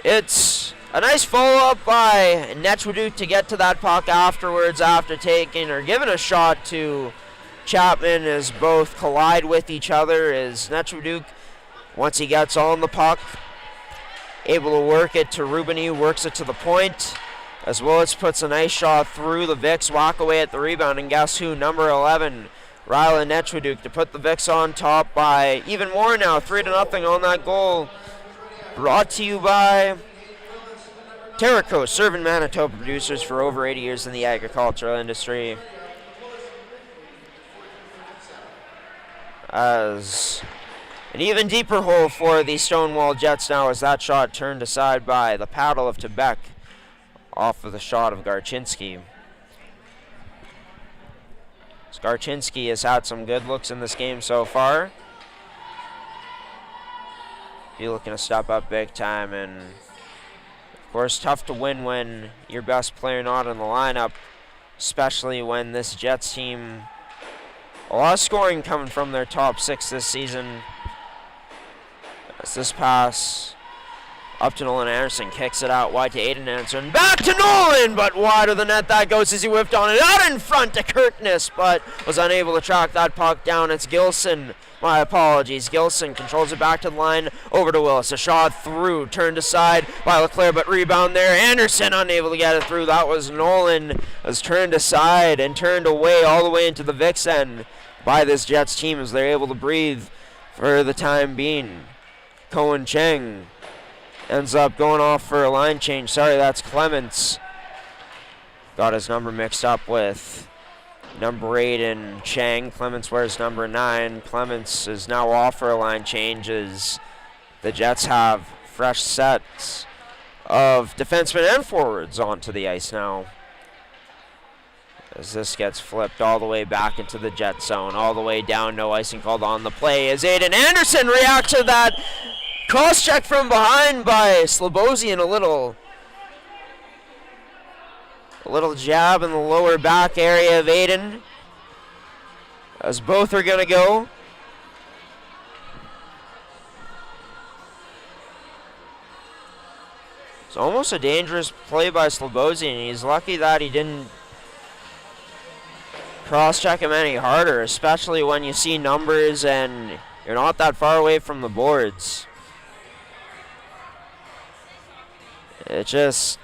It's a nice follow-up by Netraduk to get to that puck afterwards after taking or giving a shot to Chapman as both collide with each other as Netraduk, once he gets on the puck, able to work it to Rubini, works it to the point, as Willis puts a nice shot through the Vicks, walk away at the rebound, and guess who? Number 11, Rylan Netraduk, to put the Vicks on top by even more now, 3-0 on that goal. Brought to you by Terrico, serving Manitoba producers for over 80 years in the agricultural industry. As an even deeper hole for the Stonewall Jets now as that shot turned aside by the paddle of Tebek off of the shot of Garchinski. Garchinski has had some good looks in this game so far. He's looking to step up big time, and of course tough to win when your best player not in the lineup, especially when this Jets team, a lot of scoring coming from their top six this season. As this pass up to Nolan Anderson, kicks it out wide to Aiden Anderson, back to Nolan, but wide of the net that goes as he whipped on it out in front to Kirkness, but was unable to track that puck down. It's Gilson, my apologies. Gilson controls it back to the line, over to Willis, a shot through, turned aside by Leclerc, but rebound there. Anderson unable to get it through. That was Nolan, was turned aside and turned away all the way into the Vicks end by this Jets team as they're able to breathe for the time being. Cohen Cheng ends up going off for a line change. Sorry, that's Clements. Got his number mixed up with number 8 and Chang. Clements wears number 9. Clements is now off for a line change as the Jets have fresh sets of defensemen and forwards onto the ice now. As this gets flipped all the way back into the Jet zone, all the way down, no icing called on the play as Aiden Anderson reacts to that cross check from behind by Slobosian, a little jab in the lower back area of Aiden, as both are going to go. It's almost a dangerous play by Slobozny, and he's lucky that he didn't cross-check him any harder, especially when you see numbers and you're not that far away from the boards. It's just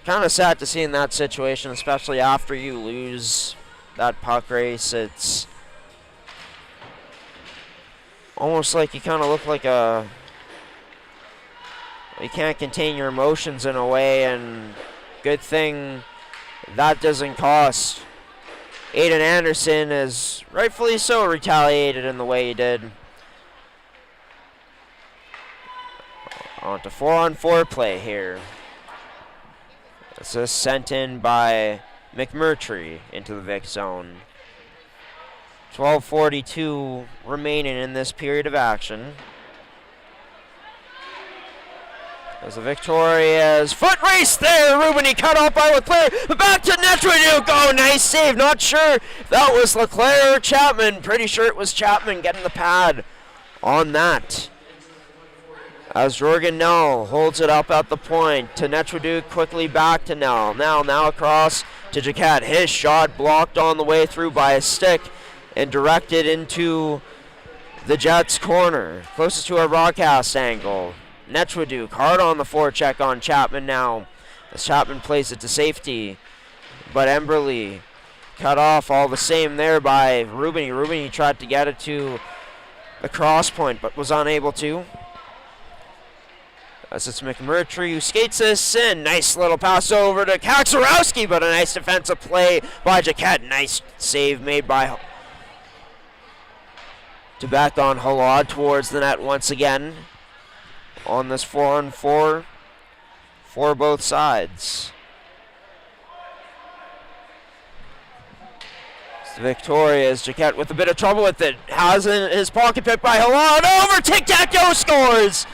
kind of sad to see in that situation, especially after you lose that puck race. It's almost like you kind of look like you can't contain your emotions in a way, and good thing that doesn't cost. Aiden Anderson is rightfully so retaliated in the way he did. On to 4-on-4 play here. This is sent in by McMurtry into the Vic zone. 12:42 remaining in this period of action. As the Victoria's foot race there, Ruben, he cut off by Leclerc, but back to Netruduke. Oh, nice save. Not sure if that was Leclerc or Chapman. Pretty sure it was Chapman getting the pad on that. As Jorgen Nell holds it up at the point to Netruduke, quickly back to Nell. Now across to Jaquette. His shot blocked on the way through by a stick and directed into the Jets' corner, closest to our broadcast angle. Netruduke hard on the forecheck on Chapman now, as Chapman plays it to safety, but Emberley cut off all the same there by Rubini. Rubini tried to get it to the cross point, but was unable to. As it's McMurtry who skates this in. Nice little pass over to Kaczorowski, but a nice defensive play by Jaquette. Nice save made by to back on Halad towards the net once again on this 4-on-4 for both sides. It's Victoria's Jaquette with a bit of trouble with it. Has in his pocket picked by Halad. Over, tic-tac-toe scores!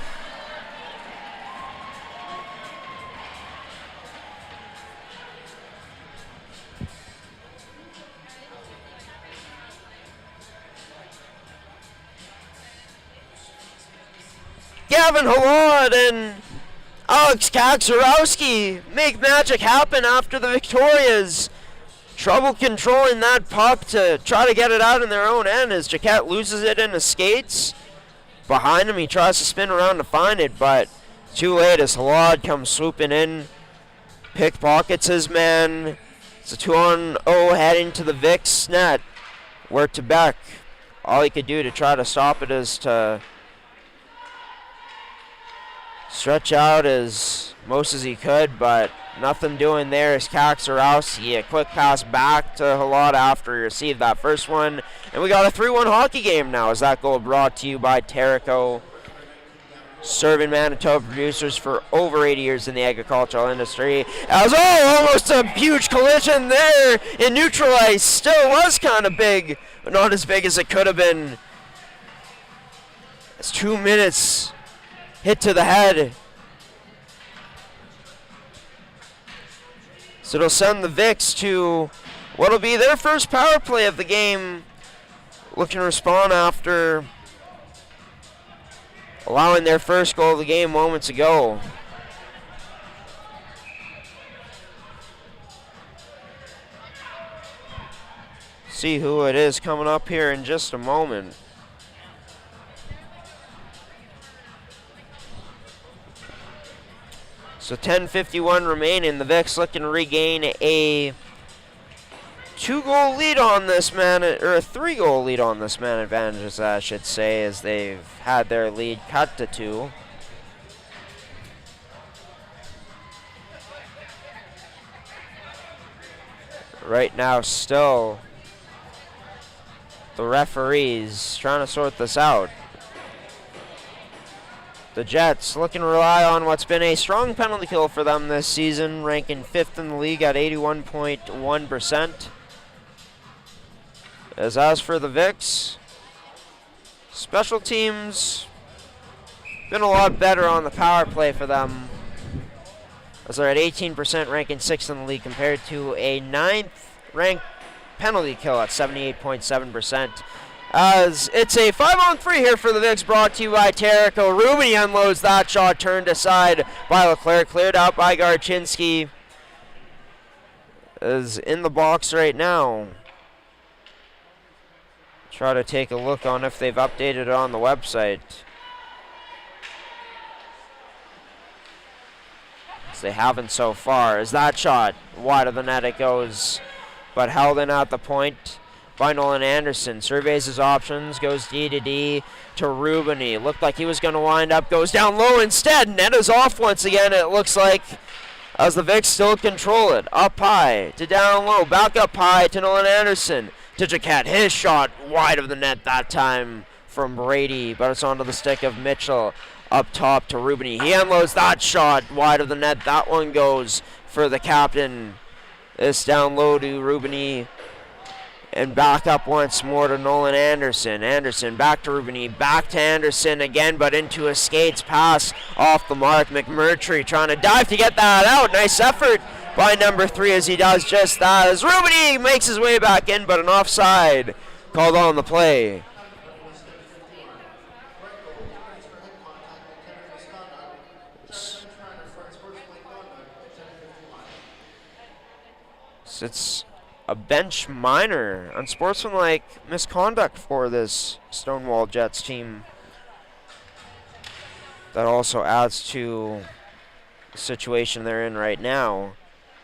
Gavin Halad and Alex Kaczorowski make magic happen after the Victorias. Trouble controlling that puck to try to get it out in their own end as Jaquette loses it in his skates. Behind him, he tries to spin around to find it, but too late as Halad comes swooping in, pickpockets his man. It's a 2-on-0 heading to the Vic's net, where Quebec, all he could do to try to stop it is to stretch out as most as he could, but nothing doing there as Kaczorowski. A quick pass back to Halad after he received that first one. And we got a 3-1 hockey game now as that goal brought to you by Terrico, serving Manitoba producers for over 80 years in the agricultural industry. As almost a huge collision there in neutral ice. Still was kind of big, but not as big as it could have been. It's 2 minutes. Hit to the head. So it'll send the Vics to what'll be their first power play of the game. Looking to respond after allowing their first goal of the game moments ago. See who it is coming up here in just a moment. So 10:51 remaining. The Vics looking to regain a 2-goal lead on this man, or a 3-goal lead on this man advantage, I should say, as they've had their lead cut to 2. Right now, still, the referees trying to sort this out. The Jets looking to rely on what's been a strong penalty kill for them this season, ranking 5th in the league at 81.1%. As for the Vics, special teams been a lot better on the power play for them, as they're at 18%, ranking 6th in the league, compared to a 9th ranked penalty kill at 78.7%. As it's a 5-on-3 here for the Vics, brought to you by Terrico. Rubini unloads that shot, turned aside by Leclerc, cleared out by Garchinski. Is in the box right now. Try to take a look on if they've updated it on the website. They haven't so far. As that shot wide of the net it goes, but held in at the point by Nolan Anderson. Surveys his options, goes D to D to Rubini. Looked like he was going to wind up, goes down low instead. Net is off once again, it looks like, as the Vics still control it. Up high to down low, back up high to Nolan Anderson. To Jaquette, his shot wide of the net that time from Brady, but it's onto the stick of Mitchell. Up top to Rubini. He unloads that shot wide of the net. That one goes for the captain. This down low to Rubini. And back up once more to Nolan Anderson. Anderson back to Rubini. Back to Anderson again, but into a skates pass off the mark. McMurtry trying to dive to get that out. Nice effort by number 3 as he does just that. As Rubini makes his way back in, but an offside called on the play. It's a bench minor, unsportsmanlike misconduct for this Stonewall Jets team. That also adds to the situation they're in right now.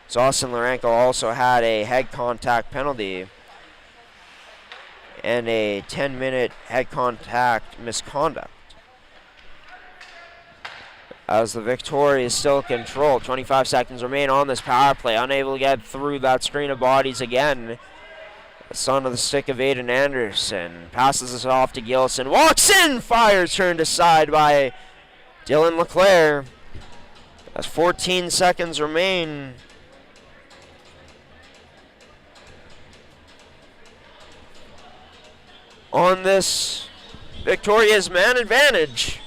So Austin Lorenko also had a head contact penalty and a 10-minute head contact misconduct. As the Victoria is still controlled. 25 seconds remain on this power play. Unable to get through that screen of bodies again. It's onto the stick of Aiden Anderson. Passes it off to Gilson. Walks in! Fires turned aside by Dylan LeClaire. As 14 seconds remain. On this Victoria's man advantage.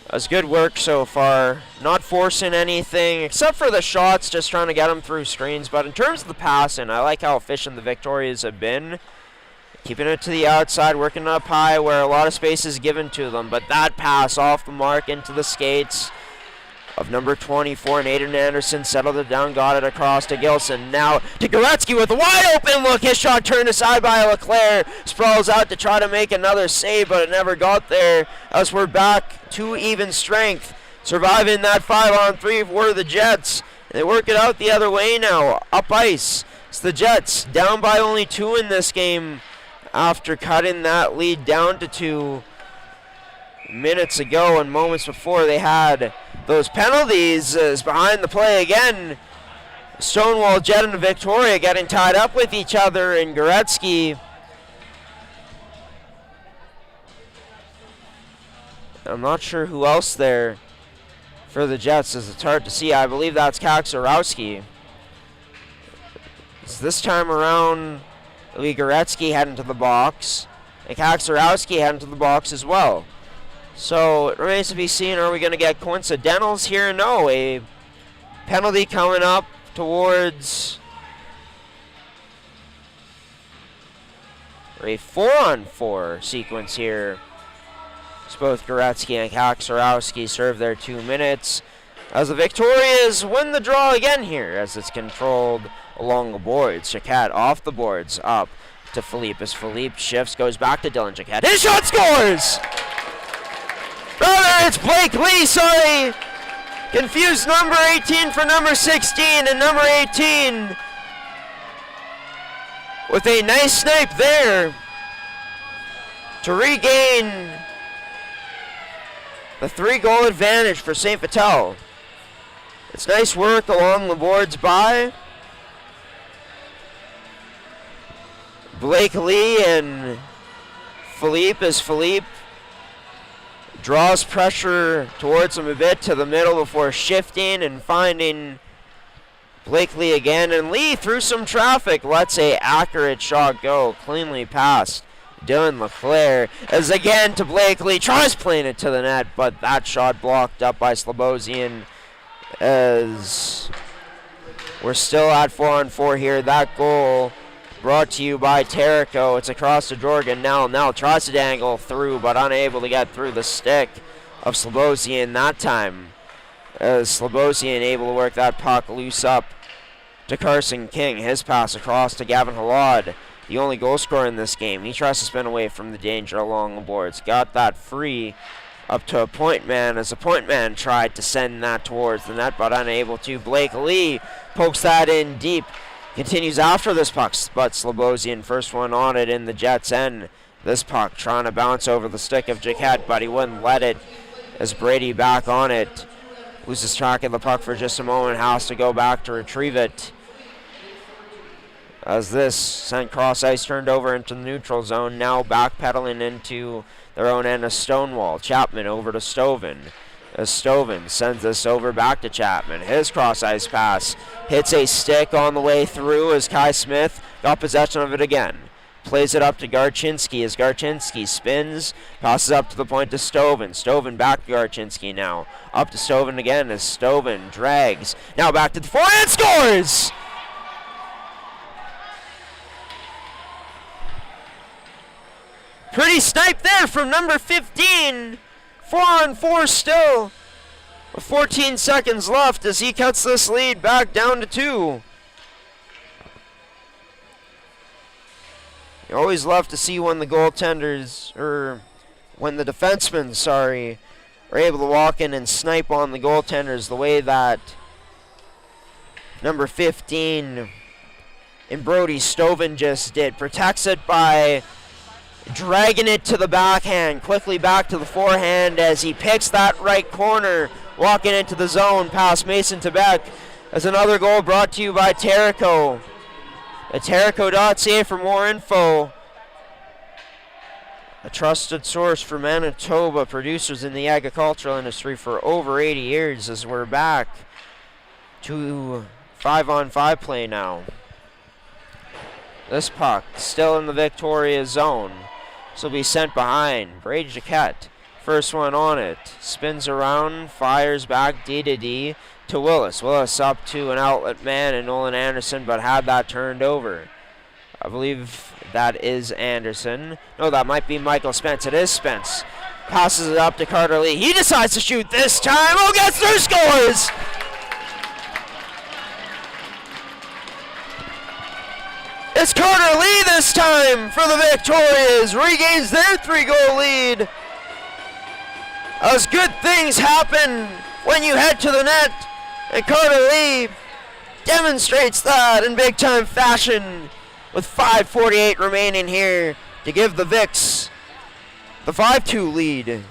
That's good work so far. Not forcing anything except for the shots, just trying to get them through screens. But in terms of the passing, I like how efficient the Victorias have been. Keeping it to the outside, working up high where a lot of space is given to them. But that pass off the mark into the skates of number 24, and Aiden Anderson settled it down, got it across to Gilson. Now to Goretzky with a wide open look. His shot turned aside by Leclerc. Sprawls out to try to make another save, but it never got there. As we're back to even strength. Surviving that 5-on-3 for the Jets. They work it out the other way now. Up ice. It's the Jets down by only 2 in this game after cutting that lead down to 2 minutes ago, and moments before they had those penalties. Is behind the play again. Stonewall, Jet, and Victoria getting tied up with each other, and Goretzky. I'm not sure who else there for the Jets, as it's hard to see. I believe that's Kaczorowski. So this time around, it'll be Goretzky heading to the box, and Kaczorowski heading to the box as well. So it remains to be seen, are we going to get coincidentals here? No, a penalty coming up towards a 4-on-4 sequence here. It's both Goretzky and Kaczorowski serve their 2 minutes. As the Victorias win the draw again here, as it's controlled along the boards. Jaquette off the boards, up to Philippe. As Philippe shifts, goes back to Dylan Jaquette. His shot scores! Rather, it's Blake Lee, sorry. Confused number 18 for number 16, and number 18 with a nice snipe there to regain the 3-goal advantage for St. Vital. It's nice work along the boards by Blake Lee and Philippe, as Philippe draws pressure towards him a bit to the middle before shifting and finding Blakely again. And Lee, through some traffic, lets a accurate shot go. Cleanly passed Dylan LeClaire. As again to Blakely, tries playing it to the net, but that shot blocked up by Slobosian. As we're still at 4-on-4 here. That goal brought to you by Terrico. It's across to Jorgen. Now tries to dangle through, but unable to get through the stick of Slobosian that time. As Slobosian able to work that puck loose up to Carson King. His pass across to Gavin Halad, the only goal scorer in this game. He tries to spin away from the danger along the boards. Got that free up to a point man as a point man tried to send that towards the net, but unable to. Blake Lee pokes that in deep. Continues after this puck, but Slobosian first one on it in the Jets' end. This puck trying to bounce over the stick of Jaquette, but he wouldn't let it as Brady back on it. Loses track of the puck for just a moment, has to go back to retrieve it. As this sent cross ice turned over into the neutral zone, now backpedaling into their own end of Stonewall. Chapman over to Stoven. As Stoven sends this over back to Chapman. His cross ice pass hits a stick on the way through as Kai Smith got possession of it again. Plays it up to Garchinski as Garchinski spins, passes up to the point to Stoven. Stoven back to Garchinski now. Up to Stoven again as Stoven drags. Now back to the forehand, scores! Pretty snipe there from number 15. 4-on-4 still. With 14 seconds left as he cuts this lead back down to 2. You always love to see when the goaltenders, or when the defensemen, are able to walk in and snipe on the goaltenders the way that number 15 in Brody Stoven just did. Protects it by dragging it to the backhand, quickly back to the forehand as he picks that right corner, walking into the zone past Mason Tebec. As another goal brought to you by Terrico. At Terrico.ca for more info. A trusted source for Manitoba producers in the agricultural industry for over 80 years, as we're back to 5-on-5 play now. This puck still in the Victoria zone. This will be sent behind. Brady Jaquette, first one on it. Spins around, fires back D to Willis. Willis up to an outlet man and Nolan Anderson, but had that turned over. I believe that is Anderson. No, that might be Michael Spence. It is Spence. Passes it up to Carter Lee. He decides to shoot this time. Oh, gets through, scores! It's Carter Lee this time for the Victorias. Regains their 3-goal lead. As good things happen when you head to the net, and Carter Lee demonstrates that in big-time fashion with 5:48 remaining here to give the Vics the 5-2 lead.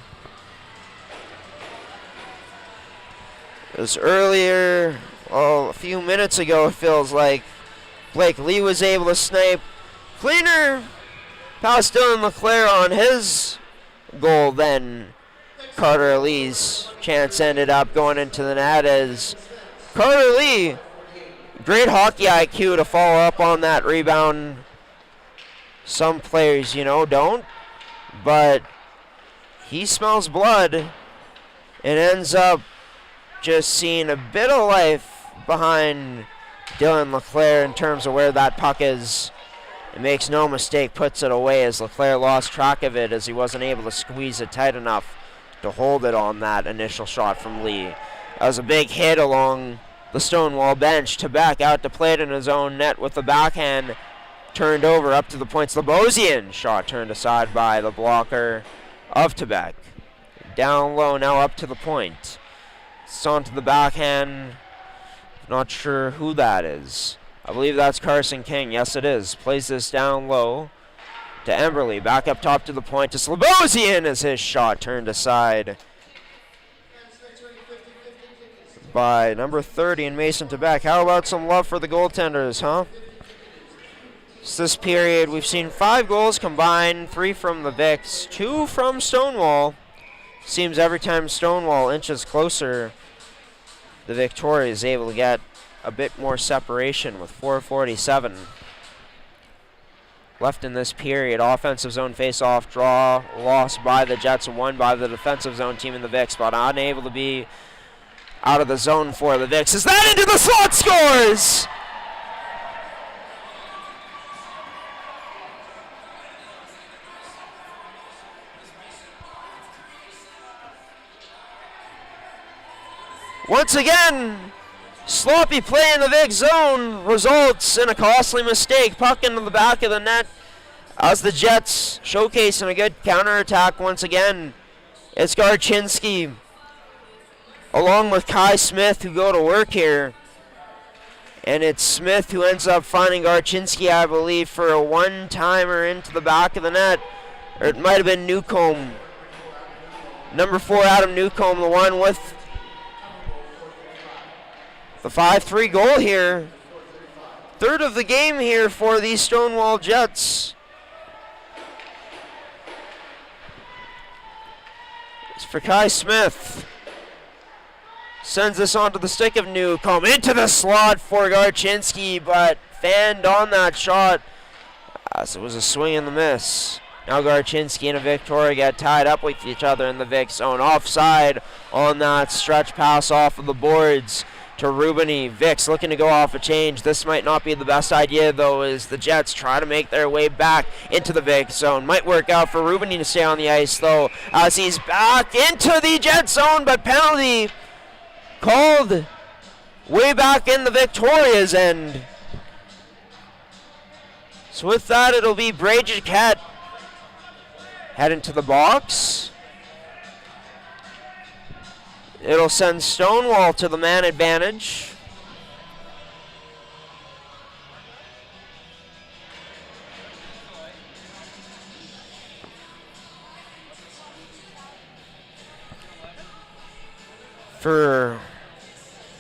As earlier, a few minutes ago, it feels like Blake Lee was able to snipe. Cleaner past Dylan LeClaire on his goal, then Carter Lee's chance ended up going into the net as Carter Lee, great hockey IQ to follow up on that rebound. Some players, don't, but he smells blood and ends up just seeing a bit of life behind Dylan LeClaire in terms of where that puck is. It makes no mistake, puts it away as LeClaire lost track of it as he wasn't able to squeeze it tight enough to hold it on that initial shot from Lee. That was a big hit along the Stonewall bench. Tebec out to play it in his own net with the backhand turned over up to the point. Slobosian shot turned aside by the blocker of Tebec. Down low now up to the point. It's onto the backhand. Not sure who that is. I believe that's Carson King. Yes, it is. Plays this down low to Emberley. Back up top to the point to Slobosian as his shot turned aside by number 30 in Mason Tebec. How about some love for the goaltenders, huh? So this period, we've seen 5 goals combined, 3 from the Vics, 2 from Stonewall. Seems every time Stonewall inches closer, the Victoria is able to get a bit more separation with 4:47 left in this period. Offensive zone face-off draw lost by the Jets, won by the defensive zone team in the Vics, but unable to be out of the zone for the Vics. Is that into the slot, scores? Once again, sloppy play in the Vic zone results in a costly mistake. Puck into the back of the net as the Jets showcasing a good counterattack once again. It's Garchinski along with Kai Smith who go to work here. And it's Smith who ends up finding Garchinski, I believe, for a one-timer into the back of the net. Or it might have been Newcomb. Number 4, Adam Newcomb, the one with the 5-3 goal here. Third of the game here for the Stonewall Jets. It's for Kai Smith. Sends this onto the stick of Newcomb. Into the slot for Garchinski, but fanned on that shot as it was a swing and the miss. Now Garchinski and a Victoria get tied up with each other in the Vic zone. Offside on that stretch pass off of the boards to Rubini. Vic's looking to go off a change. This might not be the best idea, though, as the Jets try to make their way back into the Vic zone. Might work out for Rubini to stay on the ice, though, as he's back into the Jet zone, but penalty called way back in the Victoria's end. So with that, it'll be Brady Cat heading to the box. It'll send Stonewall to the man advantage. For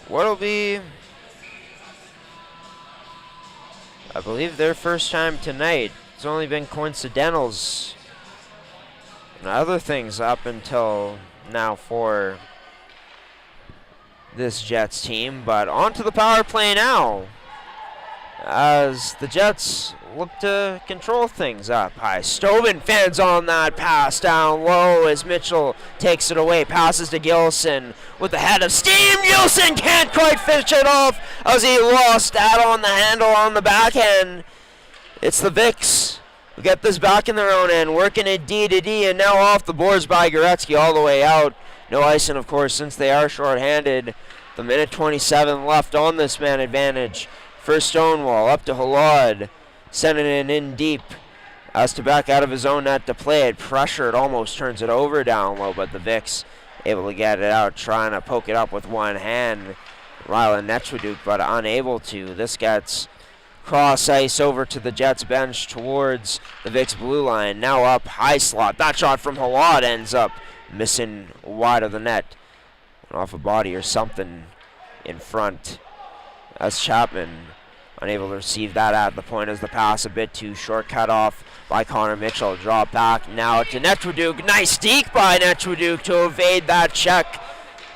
what'll be, I believe, their first time tonight. It's only been coincidentals and other things up until now for this Jets team, but on to the power play now as the Jets look to control things up high. Stoven fans on that pass down low as Mitchell takes it away, passes to Gilson with the head of steam. Gilson can't quite finish it off as he lost that on the handle on the backhand. It's the Vics who get this back in their own end, working it D to D, and now off the boards by Goretzky all the way out. No icing, of course, since they are short-handed. The minute 27 left on this man advantage for Stonewall. Up to Halad, sending it in deep. As to back out of his own net to play it. Pressured, almost turns it over down low, but the Vics able to get it out, trying to poke it up with one hand. Rylan Netchwaduk, but unable to. This gets cross ice over to the Jets bench towards the Vics blue line. Now up high slot. That shot from Halad ends up missing wide of the net. Off a body or something in front. As Chapman unable to receive that at the point as the pass a bit too short, cut off by Connor Mitchell. Drop back now to Netchwaduk. Nice deke by Netchwaduk to evade that check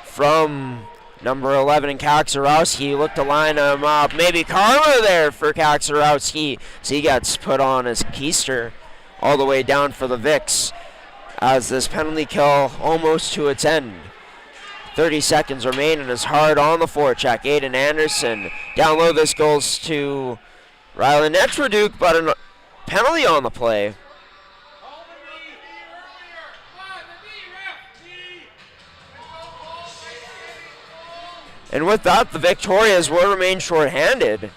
from number 11 in Kaczorowski. Look to line him up. Maybe Karma there for Kaczorowski. So he gets put on as keister all the way down for the Vics as this penalty kill almost to its end. 30 seconds remaining as hard on the forecheck. Aiden Anderson down low. This goes to Rylan Netchwaduk, but a penalty on the play. And with that, the Victorias will remain shorthanded.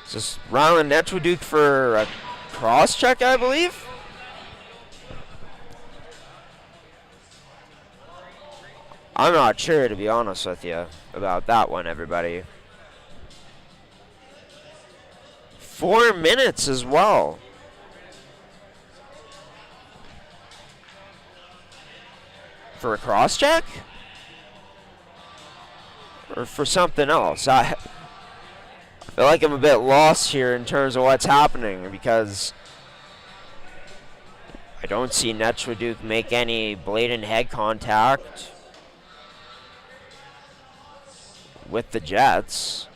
This is Rylan Netchwaduk for a cross check, I believe. I'm not sure, to be honest with you, about that one, everybody. 4 minutes as well. For a cross check? Or for something else? I feel like I'm a bit lost here in terms of what's happening because I don't see Netchwaduk make any blatant head contact with the Jets.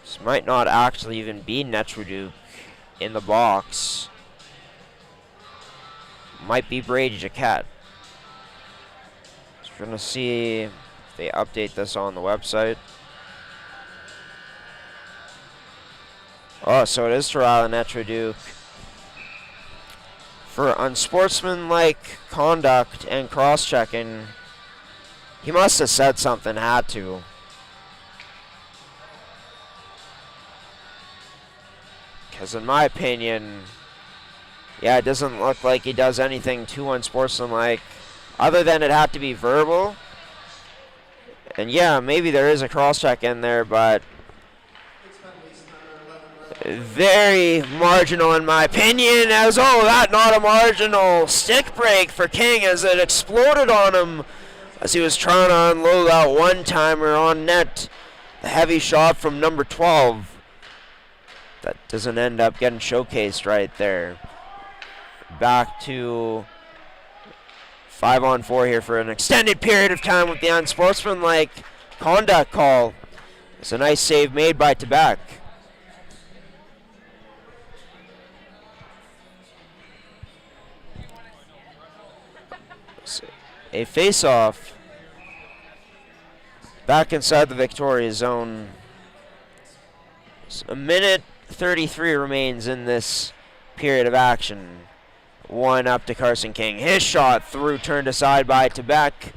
This might not actually even be Netchwaduk in the box. Might be Brady Jaquette. So we're gonna see if they update this on the website. Oh, so it is to Rylan Etriduke for unsportsmanlike conduct and cross-checking. He must have said something, had to. Because in my opinion, yeah, it doesn't look like he does anything too unsportsmanlike, other than it had to be verbal. And yeah, maybe there is a cross-check in there, but very marginal in my opinion, as that not a marginal stick break for King as it exploded on him as he was trying to unload that one-timer on net. The heavy shot from number 12. That doesn't end up getting showcased right there. Back to 5-on-4 here for an extended period of time with the unsportsmanlike conduct call. It's a nice save made by Tebek. A face-off back inside the Victoria zone. So a minute 33 remains in this period of action. One up to Carson King. His shot through, turned aside by Tebek.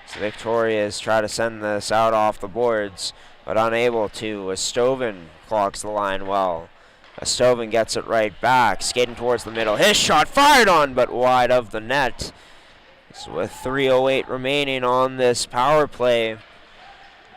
So Victoria's try to send this out off the boards, but unable to, as Stoven clocks the line well. As Stoven gets it right back, skating towards the middle. His shot fired on, but wide of the net. So with 3:08 remaining on this power play,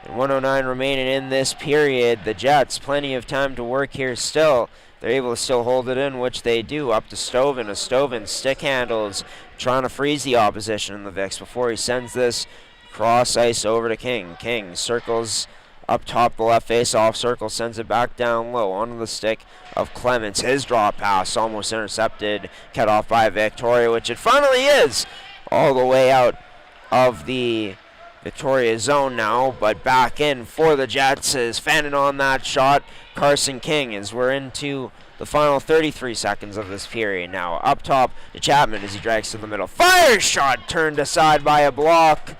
and 1:09 remaining in this period, the Jets, plenty of time to work here still. They're able to still hold it in, which they do, up to Stoven. As Stoven stick handles, trying to freeze the opposition in the Vicks before he sends this cross ice over to King. King circles up top the left face-off circle, sends it back down low onto the stick of Clements. His drop pass almost intercepted, cut off by Victoria, which it finally is. All the way out of the Victoria zone now, but back in for the Jets is fanning on that shot. Carson King, as we're into the final 33 seconds of this period now. Up top to Chapman as he drags to the middle. Fire shot turned aside by a block.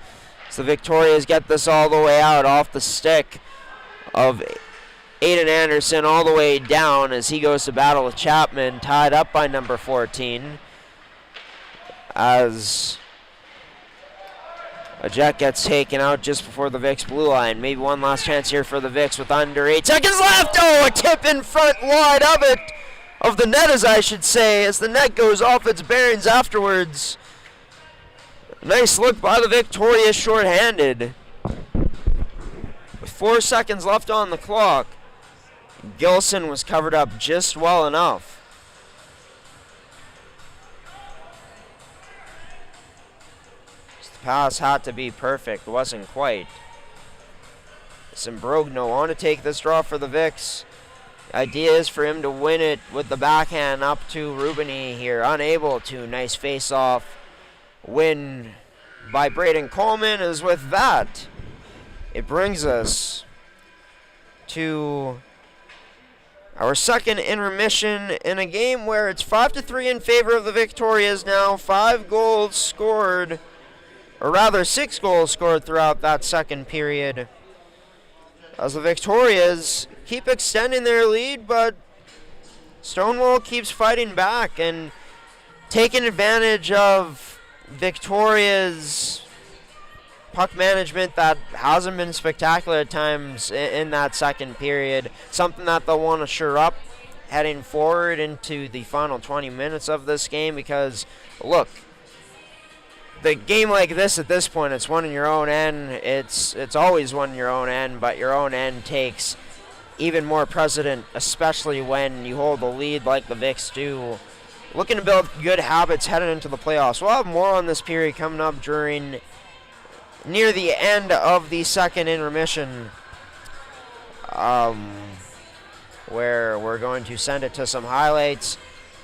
So the Victorias get this all the way out off the stick of Aiden Anderson all the way down as he goes to battle with Chapman, tied up by number 14. As a Jet gets taken out just before the Vicks blue line. Maybe one last chance here for the Vicks with under 8 seconds left. Oh, a tip in front wide of it. Of the net, as I should say, as the net goes off its bearings afterwards. Nice look by the Victoria, shorthanded. With 4 seconds left on the clock, Gilson was covered up just well enough. Pass had to be perfect, wasn't quite. Simbrogno on to take this draw for the Vicks. Idea is for him to win it with the backhand up to Rubini here. Unable to. Nice face-off win by Braden Coleman. As with that, it brings us to our second intermission in a game where it's 5-3 in favor of the Victorias now. 5 goals scored. Or rather, 6 goals scored throughout that second period. As the Victorias keep extending their lead, but Stonewall keeps fighting back and taking advantage of Victoria's puck management that hasn't been spectacular at times in that second period. Something that they'll want to shore up heading forward into the final 20 minutes of this game, because, look, the game like this at this point, it's one in your own end. It's always one in your own end, but your own end takes even more precedent, especially when you hold the lead like the Vicks do. Looking to build good habits heading into the playoffs. We'll have more on this period coming up near the end of the second intermission, where we're going to send it to some highlights,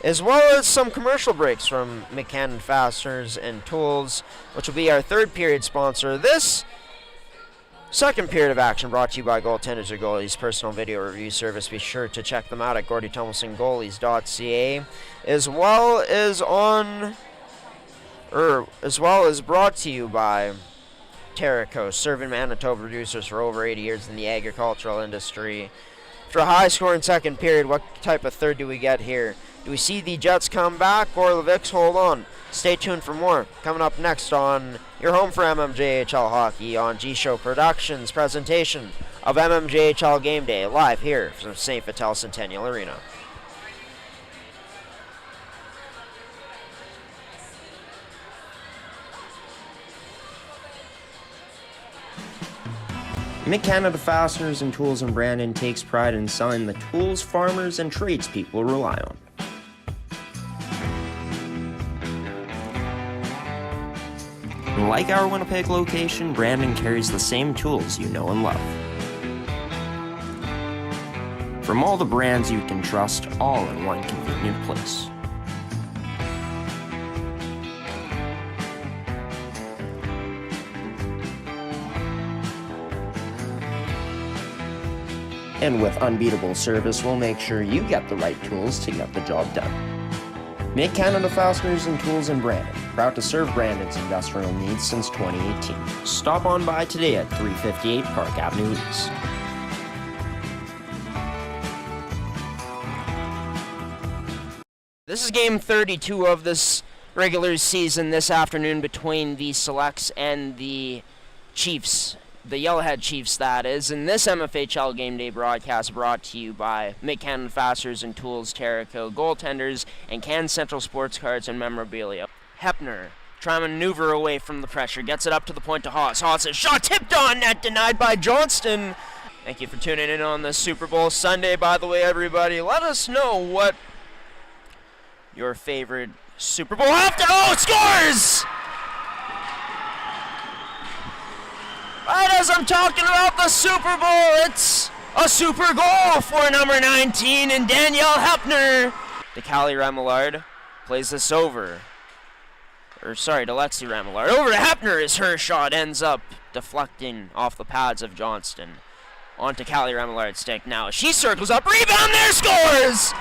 as well as some commercial breaks from McCann Fasteners and Tools, which will be our third period sponsor. This second period of action brought to you by Goaltenders or Goalies personal video review service. Be sure to check them out at GordyTumelsonGoalies.ca, as well as brought to you by Terrico, serving Manitoba producers for over 80 years in the agricultural industry. After a high-scoring second period, what type of third do we get here? Do we see the Jets come back or the Vicks hold on? Stay tuned for more. Coming up next on your home for MMJHL Hockey on G-Show Productions presentation of MMJHL Game Day, live here from St. Vital Centennial Arena. Mid-Canada Fasteners and Tools in Brandon takes pride in selling the tools farmers and tradespeople rely on. Like our Winnipeg location, Brandon carries the same tools you know and love. From all the brands you can trust, all in one convenient place. And with unbeatable service, we'll make sure you get the right tools to get the job done. Mid-Canada Fasteners and Tools in Brandon, proud to serve Brandon's industrial needs since 2018. Stop on by today at 358 Park Avenue East. This is game 32 of this regular season this afternoon between the Selects and the Chiefs. The Yellowhead Chiefs, that is. And this MFHL Game Day broadcast brought to you by Mid-Canada Fasteners and Tools, Terrico, Goaltenders, and Can Central Sports Cards and Memorabilia. Hepner, trying to maneuver away from the pressure, gets it up to the point to Haas. Haas' shot tipped on net, denied by Johnston. Thank you for tuning in on this Super Bowl Sunday, by the way, everybody. Let us know what your favorite Super Bowl scores! Right as I'm talking about the Super Bowl, it's a super goal for number 19 and Danielle Hepner. To Callie Remillard, plays this over. To Lexi Remillard. Over to Hepner as her shot ends up deflecting off the pads of Johnston. On to Callie Remillard's stick now. She circles up, rebound there, scores!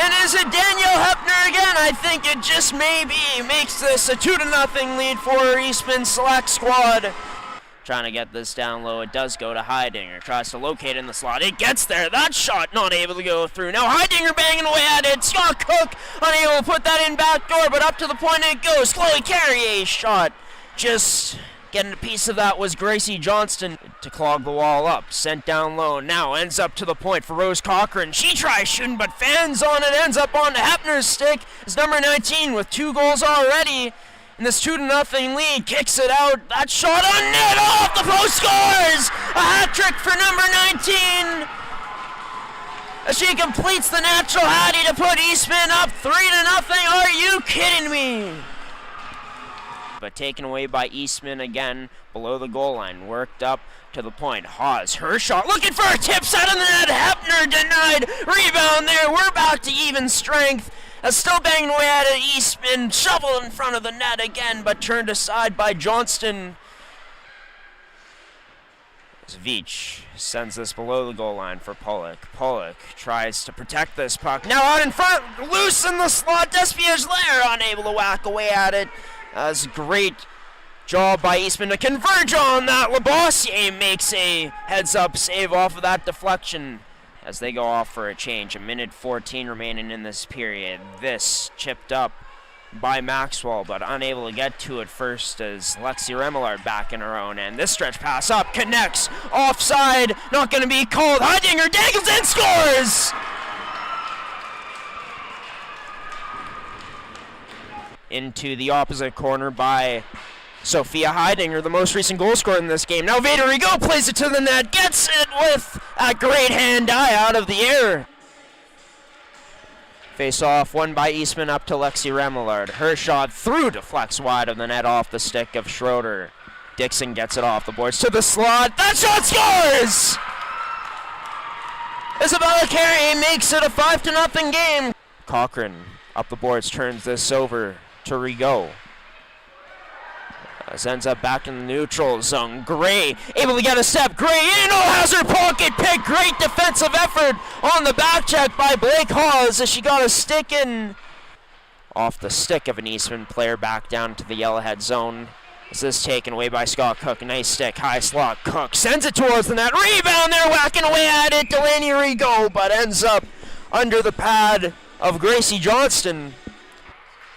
And is it Danielle Hepner again? I think it just maybe makes this a 2-0 lead for Eastman Selects squad. Trying to get this down low. It does go to Heidinger. Tries to locate in the slot. It gets there. That shot not able to go through. Now Heidinger banging away at it. Scott Cook unable to put that in back door, but up to the point it goes. Chloe Carrier's shot. Just getting a piece of that was Gracie Johnston to clog the wall up. Sent down low. Now ends up to the point for Rose Cochran. She tries shooting, but fans on it. Ends up on Hepner's stick. It's number 19 with 2 goals already. And this 2-0 lead kicks it out. That shot on net off the post, scores! A hat trick for number 19. As she completes the natural Hattie to put Eastman up 3-0. Are you kidding me? But taken away by Eastman again below the goal line. Worked up to the point. Haas, her shot, looking for a tip, set in the net. Hepner denied. Rebound there. We're back to even strength. Still banging away at it. Eastman shoveled in front of the net again, but turned aside by Johnston. Veach sends this below the goal line for Pollock. Pollock tries to protect this puck. Now out in front, loose in the slot. Despiègler unable to whack away at it. That's a great job by Eastman to converge on that. Labossiere makes a heads-up save off of that deflection. As they go off for a change. 1:14 remaining in this period. This chipped up by Maxwell, but unable to get to it first as Lexi Remillard back in her own end. This stretch pass up, connects, offside, not going to be called. Heidinger dangles and scores! Into the opposite corner by Sophia Heidinger, the most recent goal scorer in this game. Now Vader Rigaud plays it to the net, gets it with a great hand-eye out of the air. Face-off won by Eastman up to Lexi Remillard. Her shot through deflects wide of the net off the stick of Schroeder. Dixon gets it off the boards to the slot. That shot scores! Isabella Carey makes it a 5-0 game. Cochran up the boards, turns this over to Rigaud. Ends up back in the neutral zone. Gray able to get a step. Gray in, has her pocket pick. Great defensive effort on the back check by Blake Hawes as she got a stick in off the stick of an Eastman player back down to the Yellowhead zone. This is taken away by Scott Cook. Nice stick, high slot. Cook sends it towards the net. Rebound there, whacking away at it. Delaney Rigaud, but ends up under the pad of Gracie Johnston.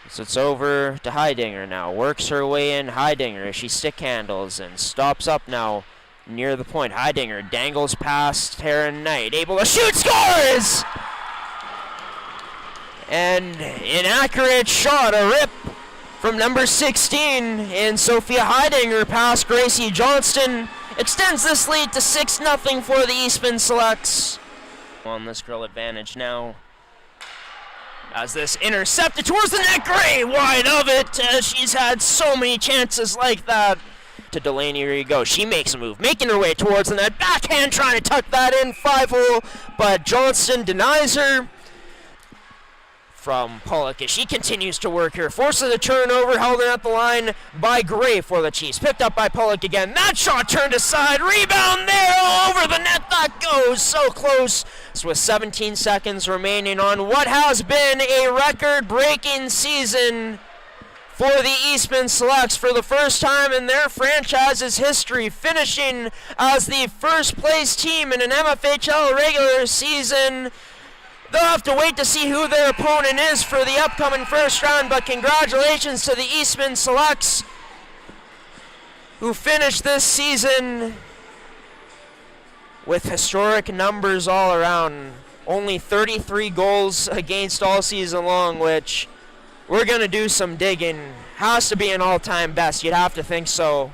So it's over to Heidinger now. Works her way in. Heidinger as she stick handles and stops up now near the point. Heidinger dangles past Taryn Knight. Able to shoot, scores! And inaccurate shot, a rip from number 16 in Sophia Heidinger past Gracie Johnston. Extends this lead to 6-0 for the Eastman Selects. On this girl advantage now. As this intercepted towards the net, Gray wide of it, as she's had so many chances like that. To Delaney Rigaud, she makes a move, making her way towards the net, backhand trying to tuck that in, 5-0, but Johnston denies her. From Pollock as she continues to work here, forces a turnover, held in at the line by Gray for the Chiefs, picked up by Pollock again, that shot turned aside, rebound there, over the net, that goes so close. With 17 seconds remaining on what has been a record-breaking season for the Eastman Selects for the first time in their franchise's history, finishing as the first-place team in an MFHL regular season. They'll have to wait to see who their opponent is for the upcoming first round, but congratulations to the Eastman Selects, who finished this season with historic numbers all around. Only 33 goals against all season long, which we're going to do some digging. Has to be an all-time best. You'd have to think so.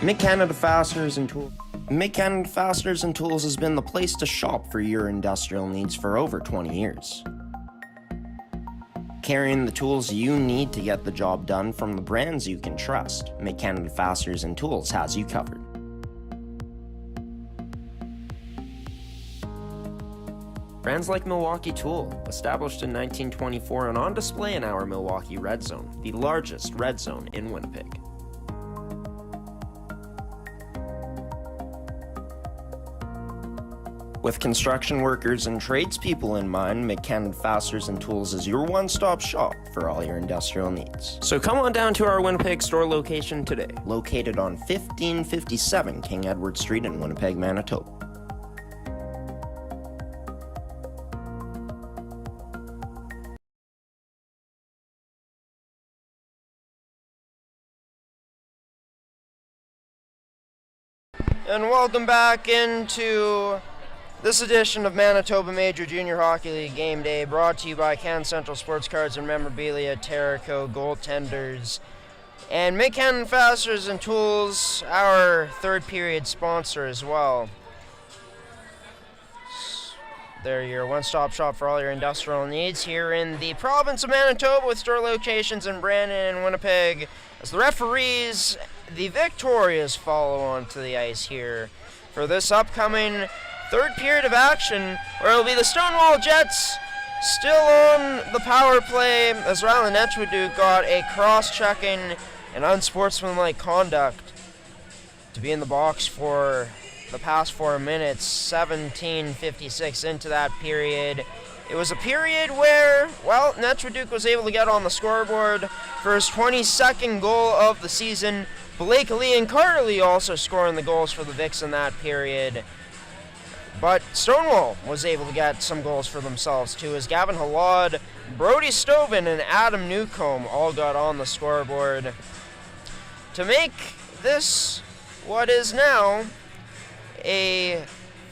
Mid-Canada Fasteners and Tools. Mid-Canada Fasteners and Tools has been the place to shop for your industrial needs for over 20 years. Carrying the tools you need to get the job done from the brands you can trust, Mid-Canada Fasteners and Tools has you covered. Brands like Milwaukee Tool, established in 1924 and on display in our Milwaukee Red Zone, the largest red zone in Winnipeg. With construction workers and tradespeople in mind, Mid-Canada Fasteners and Tools is your one-stop shop for all your industrial needs. So come on down to our Winnipeg store location today, located on 1557 King Edward Street in Winnipeg, Manitoba. And welcome back into this edition of Manitoba Major Junior Hockey League Game Day, brought to you by Can Central Sports Cards and Memorabilia, Terraco Goaltenders, and Mid-Canada Fasteners and Tools, our third period sponsor as well. They're your one-stop shop for all your industrial needs here in the province of Manitoba, with store locations in Brandon and Winnipeg. As the referees, the Victorias, follow onto the ice here for this upcoming third period of action, where it'll be the Stonewall Jets still on the power play, as Rylan Etchwood got a cross-checking and unsportsmanlike conduct to be in the box for the past 4 minutes, 17:56 into that period. It was a period where, well, Netchwood was able to get on the scoreboard for his 22nd goal of the season. Blake Lee and Carter Lee also scoring the goals for the Vics in that period. But Stonewall was able to get some goals for themselves too, as Gavin Halad, Brody Stovin, and Adam Newcomb all got on the scoreboard to make this what is now a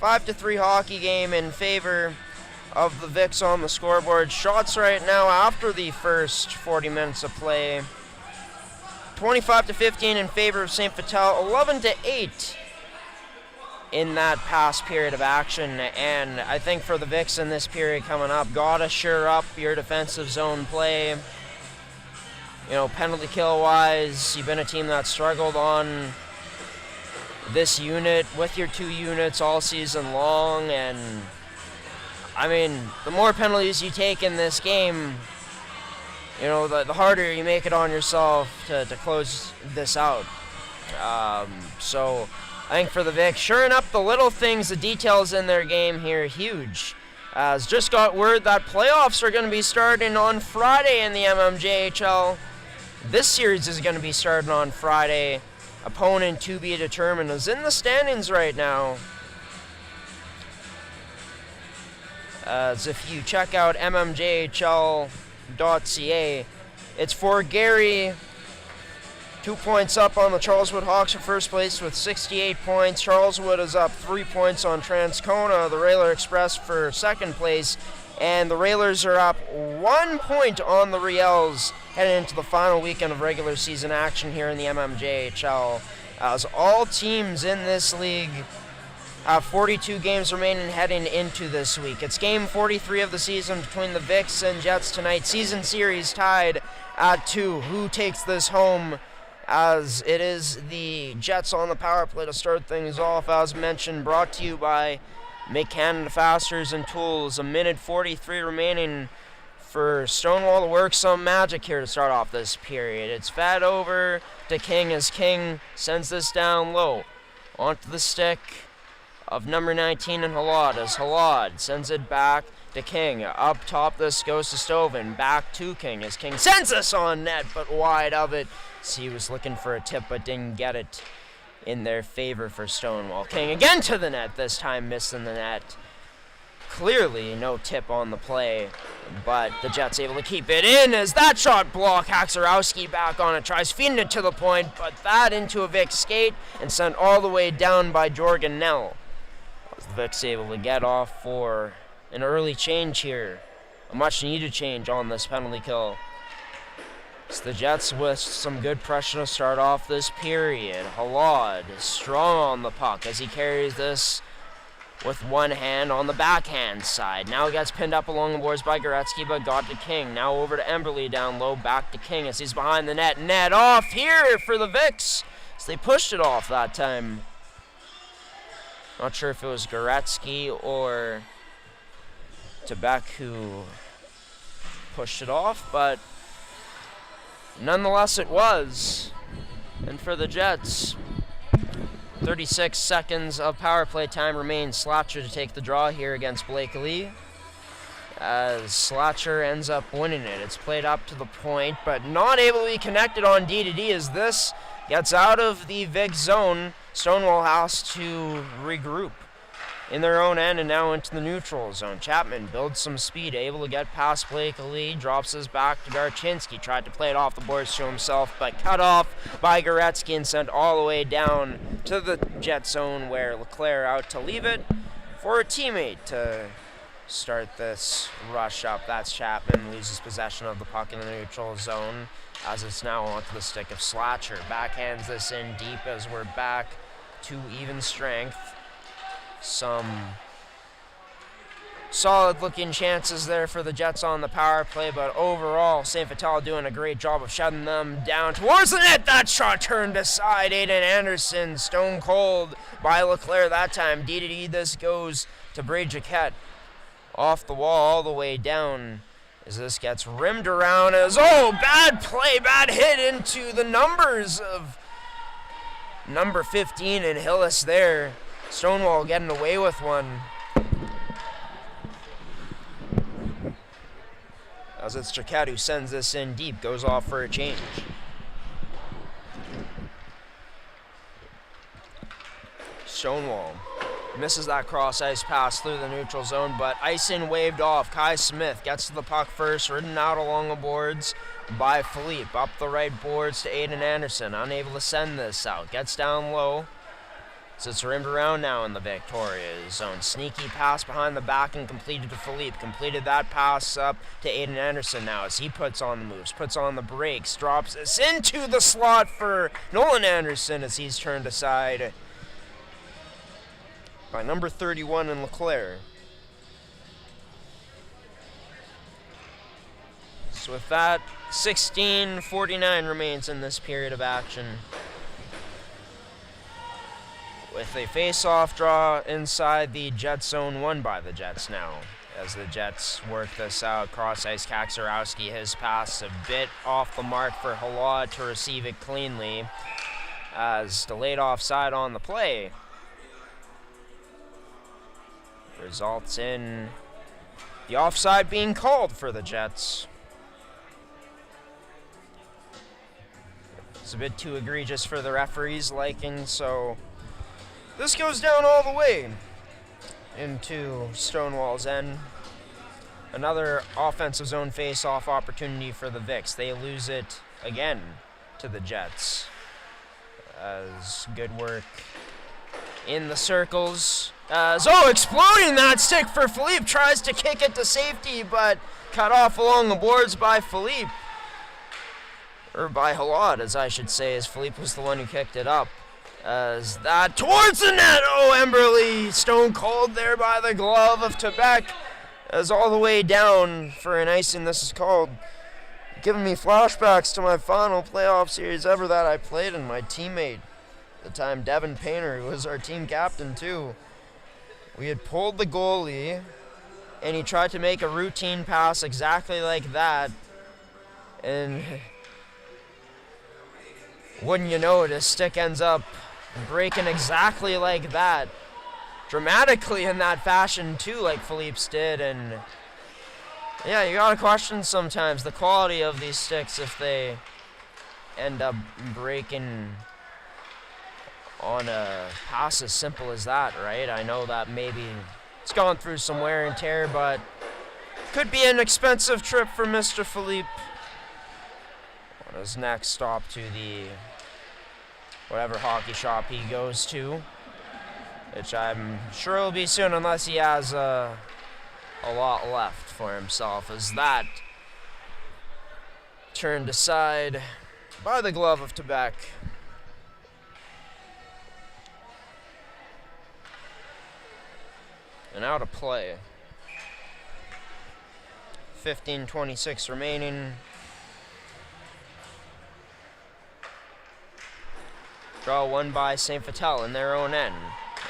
5-3 hockey game in favor of the Vics on the scoreboard. Shots right now after the first 40 minutes of play: 25-15 in favor of St. Vital, 11-8 in that past period of action. And I think for the Vics in this period coming up, gotta shore up your defensive zone play. penalty kill wise, you've been a team that struggled on this unit with your 2 units all season long, and the more penalties you take in this game, the harder you make it on yourself to close this out. So I think for the Vic, shoring up the little things, the details in their game here, huge. As just got word that playoffs are going to be starting on Friday in the MMJHL. This series is going to be starting on Friday. Opponent to be determined is in the standings right now. As if you check out mmjhl.ca, it's for Gary. 2 points up on the Charleswood Hawks for first place with 68 points. Charleswood is up 3 points on Transcona, the Railer Express for second place. And the Railers are up 1 point on the Riels heading into the final weekend of regular season action here in the MMJHL. As all teams in this league have 42 games remaining heading into this week. It's game 43 of the season between the Vics and Jets tonight. Season series tied at 2. Who takes this home? As it is the Jets on the power play to start things off, as mentioned, brought to you by Canada Fasteners and Tools. A minute 43 remaining for Stonewall to work some magic here to start off this period. It's fed over to King as King sends this down low onto the stick of number 19 in Halad, as Halad sends it back to King. Up top this goes to Stoven, back to King as King sends this on net, but wide of it. So he was looking for a tip but didn't get it in their favor for Stonewall. King again to the net, this time missing the net. Clearly no tip on the play, but the Jets able to keep it in as that shot block. Haxorowski back on it, tries feeding it to the point, but that into a Vic skate and sent all the way down by Jorgen Nell. The Vic's able to get off for an early change here, a much needed change on this penalty kill. It's the Jets with some good pressure to start off this period. Halad is strong on the puck as he carries this with one hand on the backhand side. Now he gets pinned up along the boards by Goretzky, but got to King. Now over to Emberley down low, back to King as he's behind the net. Net off here for the Vics. So they pushed it off that time. Not sure if it was Goretzky or Tebek who pushed it off, but nonetheless it was. And for the Jets, 36 seconds of power play time remains. Slatcher to take the draw here against Blake Lee, as Slatcher ends up winning it. It's played up to the point, but not able to be connected on D2D as this gets out of the Vic zone. Stonewall has to regroup in their own end and now into the neutral zone. Chapman builds some speed, able to get past Blake Lee, drops his back to Garchinsky, tried to play it off the boards to himself, but cut off by Goretzky and sent all the way down to the Jet zone where Leclerc out to leave it for a teammate to start this rush up. That's Chapman, loses possession of the puck in the neutral zone as it's now onto the stick of Slatcher. Backhands this in deep as we're back to even strength. Some solid looking chances there for the Jets on the power play, but overall St. Vital doing a great job of shutting them down towards the net. That shot turned aside. Aiden Anderson stone cold by Leclerc that time. D2D this goes to Bray Jaquette off the wall all the way down as this gets rimmed around as bad play, bad hit into the numbers of number 15 and Hillis there. Stonewall getting away with one. As it's Jaquette who sends this in deep, goes off for a change. Stonewall misses that cross ice pass through the neutral zone, but icing waved off. Kai Smith gets to the puck first, ridden out along the boards by Philippe. Up the right boards to Aiden Anderson, unable to send this out. Gets down low. So it's rimmed around now in the Victoria zone. Sneaky pass behind the back and completed to Philippe. Completed that pass up to Aiden Anderson now as he puts on the moves, puts on the brakes, drops this into the slot for Nolan Anderson as he's turned aside by number 31 in Leclerc. So with that, 16:49 remains in this period of action. With a face-off draw inside the Jets zone, won by the Jets now. As the Jets work this out, cross-ice Kaczorowski, his pass a bit off the mark for Halad to receive it cleanly, as delayed offside on the play results in the offside being called for the Jets. It's a bit too egregious for the referee's liking, so this goes down all the way into Stonewall's end. Another offensive zone face-off opportunity for the Vics. They lose it again to the Jets. As good work in the circles. Exploding that stick for Philippe. Tries to kick it to safety, but cut off along the boards by Philippe. Or by Halad, as I should say, as Philippe was the one who kicked it up. As that towards the net. Emberly stone cold there by the glove of Quebec. As all the way down for an icing, this is called. Giving me flashbacks to my final playoff series ever that I played, and my teammate, at the time Devin Painter, who was our team captain too. We had pulled the goalie, and he tried to make a routine pass exactly like that. And wouldn't you know it, his stick ends up breaking exactly like that. Dramatically in that fashion too, like Philippe's did. And yeah, you gotta question sometimes the quality of these sticks if they end up breaking on a pass as simple as that, right? I know that maybe it's gone through some wear and tear, but could be an expensive trip for Mr. Philippe on his next stop to the whatever hockey shop he goes to, which I'm sure will be soon unless he has a lot left for himself, as that turned aside by the glove of Quebec. And out of play. 15:26 remaining. Draw won by St. Vital in their own end.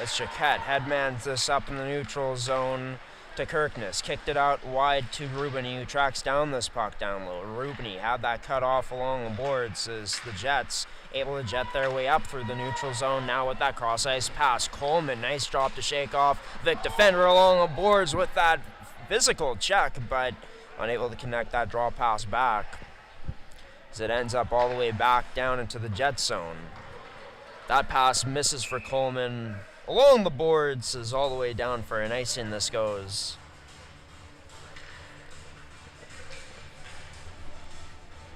As Chiquette headmans this up in the neutral zone to Kirkness. Kicked it out wide to Rubini, who tracks down this puck down low. Rubini had that cut off along the boards as the Jets able to jet their way up through the neutral zone. Now with that cross-ice pass, Coleman, nice drop to shake off Vic defender along the boards with that physical check, but unable to connect that draw pass back as it ends up all the way back down into the Jet zone. That pass misses for Coleman along the boards, is all the way down for an icing. This goes.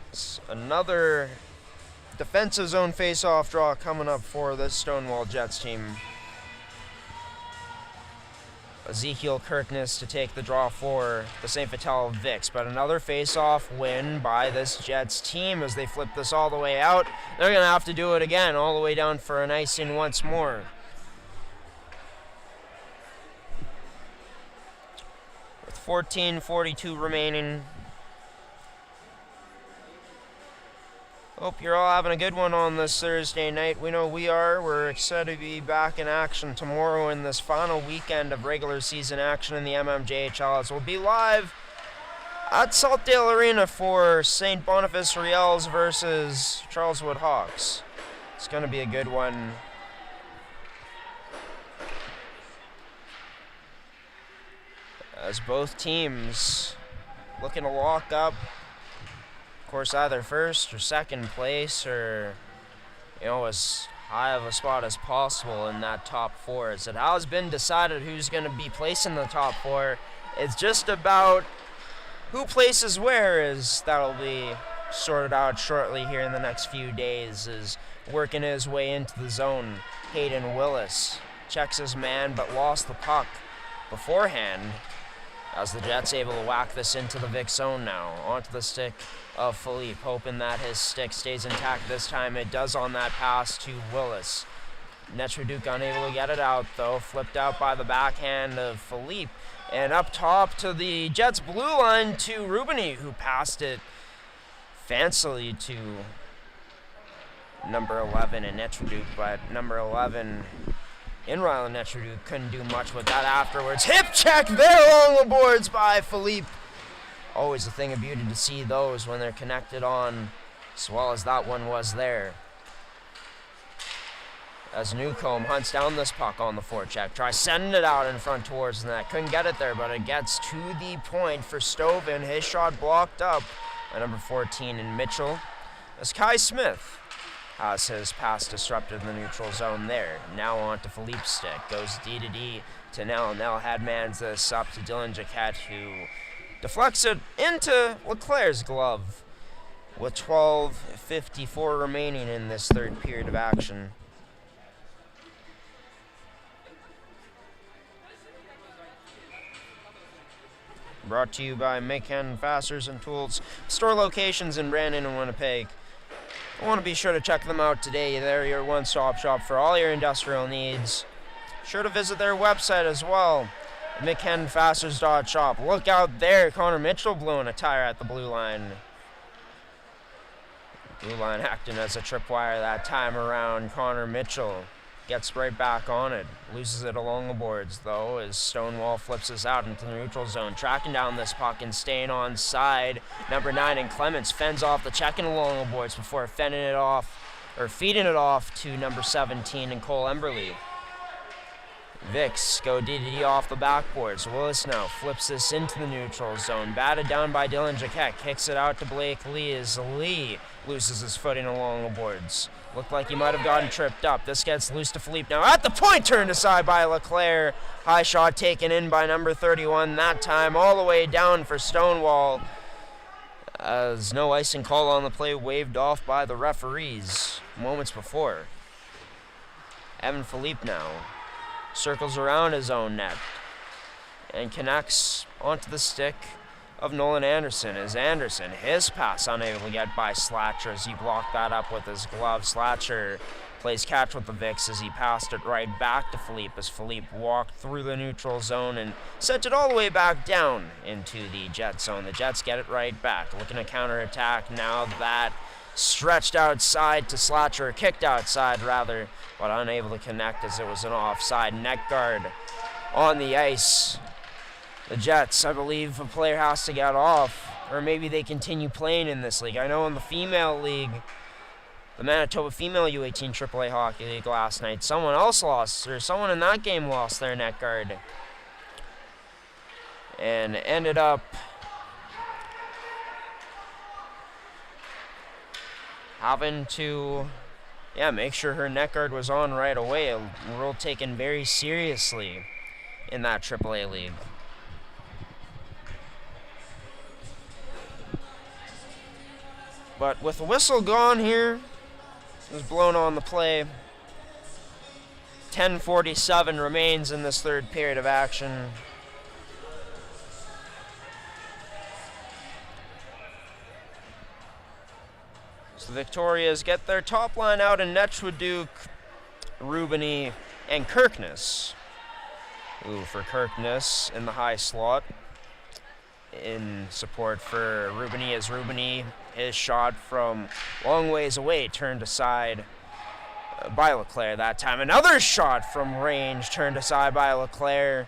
It's another defensive zone face-off draw coming up for this Stonewall Jets team. Ezekiel Kirkness to take the draw for the St. Vital Vics, but another face-off win by this Jets team as they flip this all the way out. They're going to have to do it again, all the way down for an icing once more. With 14:42 remaining. Hope you're all having a good one on this Thursday night. We know we are. We're excited to be back in action tomorrow in this final weekend of regular season action in the MMJHL. As we'll be live at Saltdale Arena for St. Boniface Riels versus Charleswood Hawks. It's going to be a good one. As both teams looking to lock up, of course, either first or second place, or as high of a spot as possible in that top four. As it has been decided who's going to be placed in the top four. It's just about who places where, as that'll be sorted out shortly here in the next few days. Is working his way into the zone. Hayden Willis checks his man but lost the puck beforehand, as the Jets able to whack this into the Vic zone now. Onto the stick of Philippe, hoping that his stick stays intact this time. It does on that pass to Willis. Netraduke unable to get it out, though. Flipped out by the backhand of Philippe. And up top to the Jets' blue line to Rubini, who passed it fancily to number 11 in Netraduke, but number 11 in Royal Netraduke couldn't do much with that afterwards. Hip check there along the boards by Philippe. Always a thing of beauty to see those when they're connected on, as well as that one was there. As Newcomb hunts down this puck on the forecheck, tries sending it out in front towards the net. Couldn't get it there, but it gets to the point for Stovin. His shot blocked up by number 14 in Mitchell. As Kai Smith has his pass disrupted in the neutral zone there. Now on to Philippe's stick. Goes D to Nell. Nell headmans this up to Dylan Jaquette, who deflects it into Leclerc's glove with 12:54 remaining in this third period of action. Brought to you by Macon Fasteners and Tools. Store locations in Brandon and Winnipeg. I want to be sure to check them out today. They're your one-stop shop for all your industrial needs. Sure to visit their website as well, McKenFasteners.shop. Look out there, Connor Mitchell blowing a tire at the blue line. Blue line acting as a tripwire that time around. Connor Mitchell gets right back on it. Loses it along the boards, though, as Stonewall flips us out into the neutral zone. Tracking down this puck and staying on side. Number 9 in Clements fends off the check-in along the boards before feeding it off to number 17 in Cole Emberley. Vicks go DDD off the backboards. Willis now flips this into the neutral zone. Batted down by Dylan Jaquette. Kicks it out to Blake Lee as Lee loses his footing along the boards. Looked like he might have gotten tripped up. This gets loose to Philippe now. At the point, turned aside by Leclerc. High shot taken in by number 31 that time. All the way down for Stonewall. As no icing call on the play waved off by the referees moments before. Evan Philippe now circles around his own net and connects onto the stick of Nolan Anderson. As Anderson, his pass unable to get by Slatcher as he blocked that up with his glove. Slatcher plays catch with the Vicks as he passed it right back to Philippe as Philippe walked through the neutral zone and sent it all the way back down into the Jet zone. The Jets get it right back, looking to counterattack now. That stretched outside to Slatcher, kicked outside rather, but unable to connect as it was an offside net guard on the ice. The Jets, I believe a player has to get off, or maybe they continue playing in this league. I know in the female league, the Manitoba Female U18 AAA Hockey League last night, someone else lost, or someone in that game lost their net guard. And ended up having to, make sure her net guard was on right away. A rule taken very seriously in that AAA league. But with the whistle gone here, it was blown on the play. 10:47 remains in this third period of action. So the Victorias get their top line out in Netraduke, Rubany, and Kirkness. For Kirkness in the high slot. In support for Rubany, as Rubany, his shot from long ways away turned aside by Leclerc that time. Another shot from range turned aside by Leclerc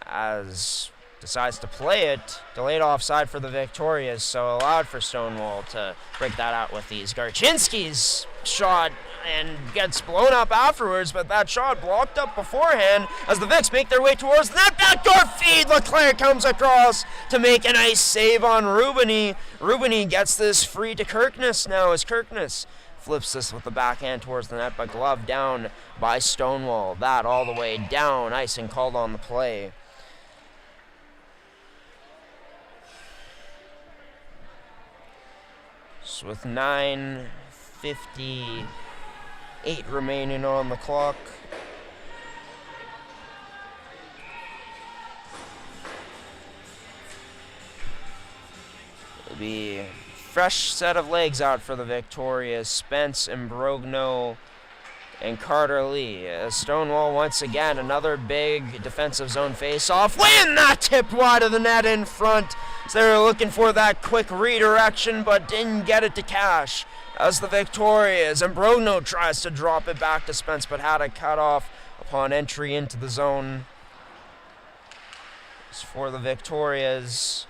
as decides to play it. Delayed offside for the Victorias, so allowed for Stonewall to break that out with these. Garchinski's shot and gets blown up afterwards, but that shot blocked up beforehand as the Vicks make their way towards the net. Backdoor feed! Leclerc comes across to make a nice save on Rubany. Rubany gets this free to Kirkness now as Kirkness flips this with the backhand towards the net, but glove down by Stonewall. That all the way down. Icing called on the play. So with 9:58 remaining on the clock. It'll be a fresh set of legs out for the Victorias. Spence, Imbrogno, and Carter Lee. Stonewall once again, another big defensive zone face-off. Win! That tipped wide of the net in front So they were looking for that quick redirection, but didn't get it to cash. As the Victorias, and Brogno tries to drop it back to Spence, but had it cut off upon entry into the zone. As for the Victorias,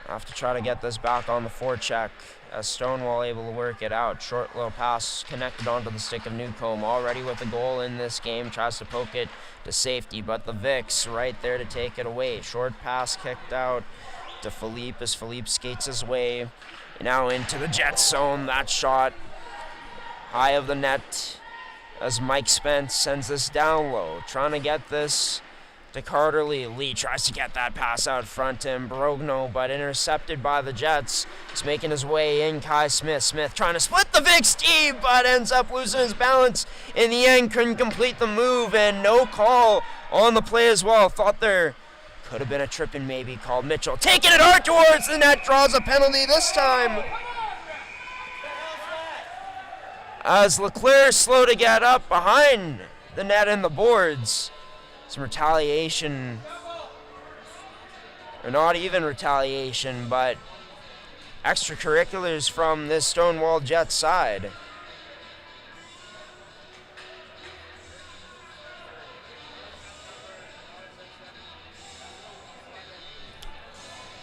have to try to get this back on the forecheck, as Stonewall able to work it out. Short little pass connected onto the stick of Newcomb, already with a goal in this game, tries to poke it to safety, but the Vics right there to take it away. Short pass kicked out to Philippe as Philippe skates his way now into the Jets zone. That shot high of the net as Mike Spence sends this down low, trying to get this to Carter Lee. Lee tries to get that pass out front to Brogno, but intercepted by the Jets. He's making his way in. Kai Smith. Smith trying to split the Vic Steve, but ends up losing his balance. In the end, couldn't complete the move, and no call on the play as well. Thought there could have been a tripping maybe called. Mitchell taking it hard towards the net, draws a penalty this time. As Leclerc slow to get up behind the net and the boards. Some retaliation, or not even retaliation, but extracurriculars from this Stonewall Jets side.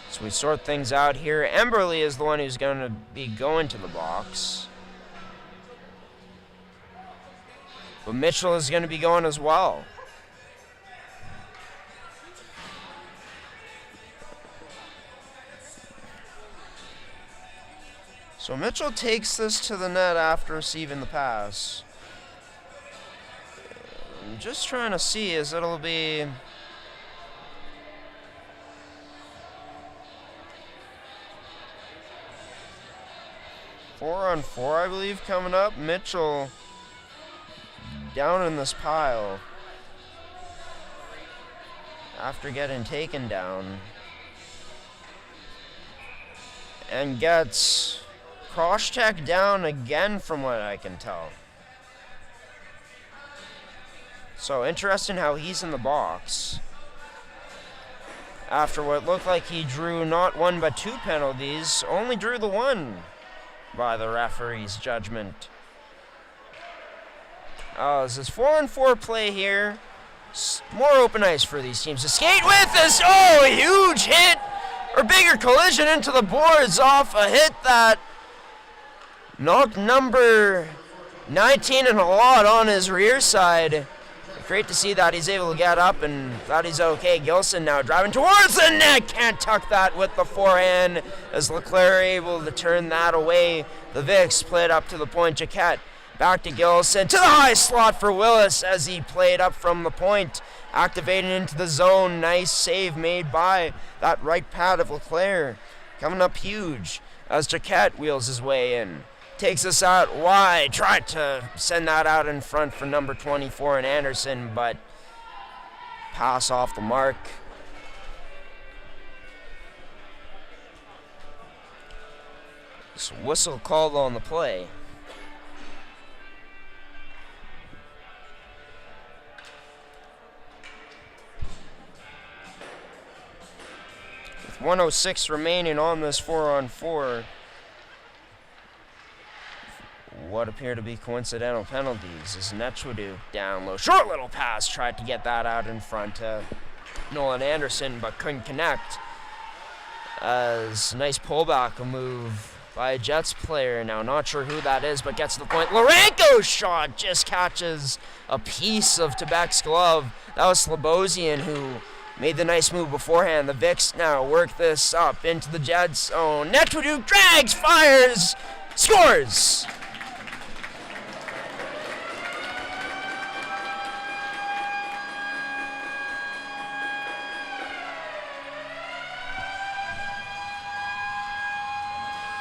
So we sort things out here. Emberley is the one who's going to be going to the box. But Mitchell is going to be going as well. So Mitchell takes this to the net after receiving the pass. I'm just trying to see as it'll be... Four-on-four, I believe, coming up. Mitchell down in this pile after getting taken down. And gets cross-check down again from what I can tell. So interesting how he's in the box. After what looked like he drew not one but two penalties, only drew the one by the referee's judgment. This is 4-on-4 play here. More open ice for these teams to skate with this. Oh, a huge hit, or bigger collision into the boards off a hit that knocked number 19 and a lot on his rear side. Great to see that he's able to get up and that he's okay. Gilson now driving towards the net. Can't tuck that with the forehand as Leclerc able to turn that away. The Vics played up to the point. Jaquette back to Gilson to the high slot for Willis as he played up from the point. Activated into the zone. Nice save made by that right pad of Leclerc. Coming up huge as Jaquette wheels his way in. Takes us out wide. Tried to send that out in front for number 24 and Anderson, but pass off the mark. So whistle called on the play. With 1:06 remaining on this 4-on-4. What appear to be coincidental penalties is Netchwaduk down low. Short little pass, tried to get that out in front to Nolan Anderson, but couldn't connect. As nice pullback move by a Jets player. Now, not sure who that is, but gets to the point. Larenko's shot just catches a piece of Tebek's glove. That was Slobosian who made the nice move beforehand. The Vics now work this up into the Jets' own. Netchwaduk drags, fires, scores!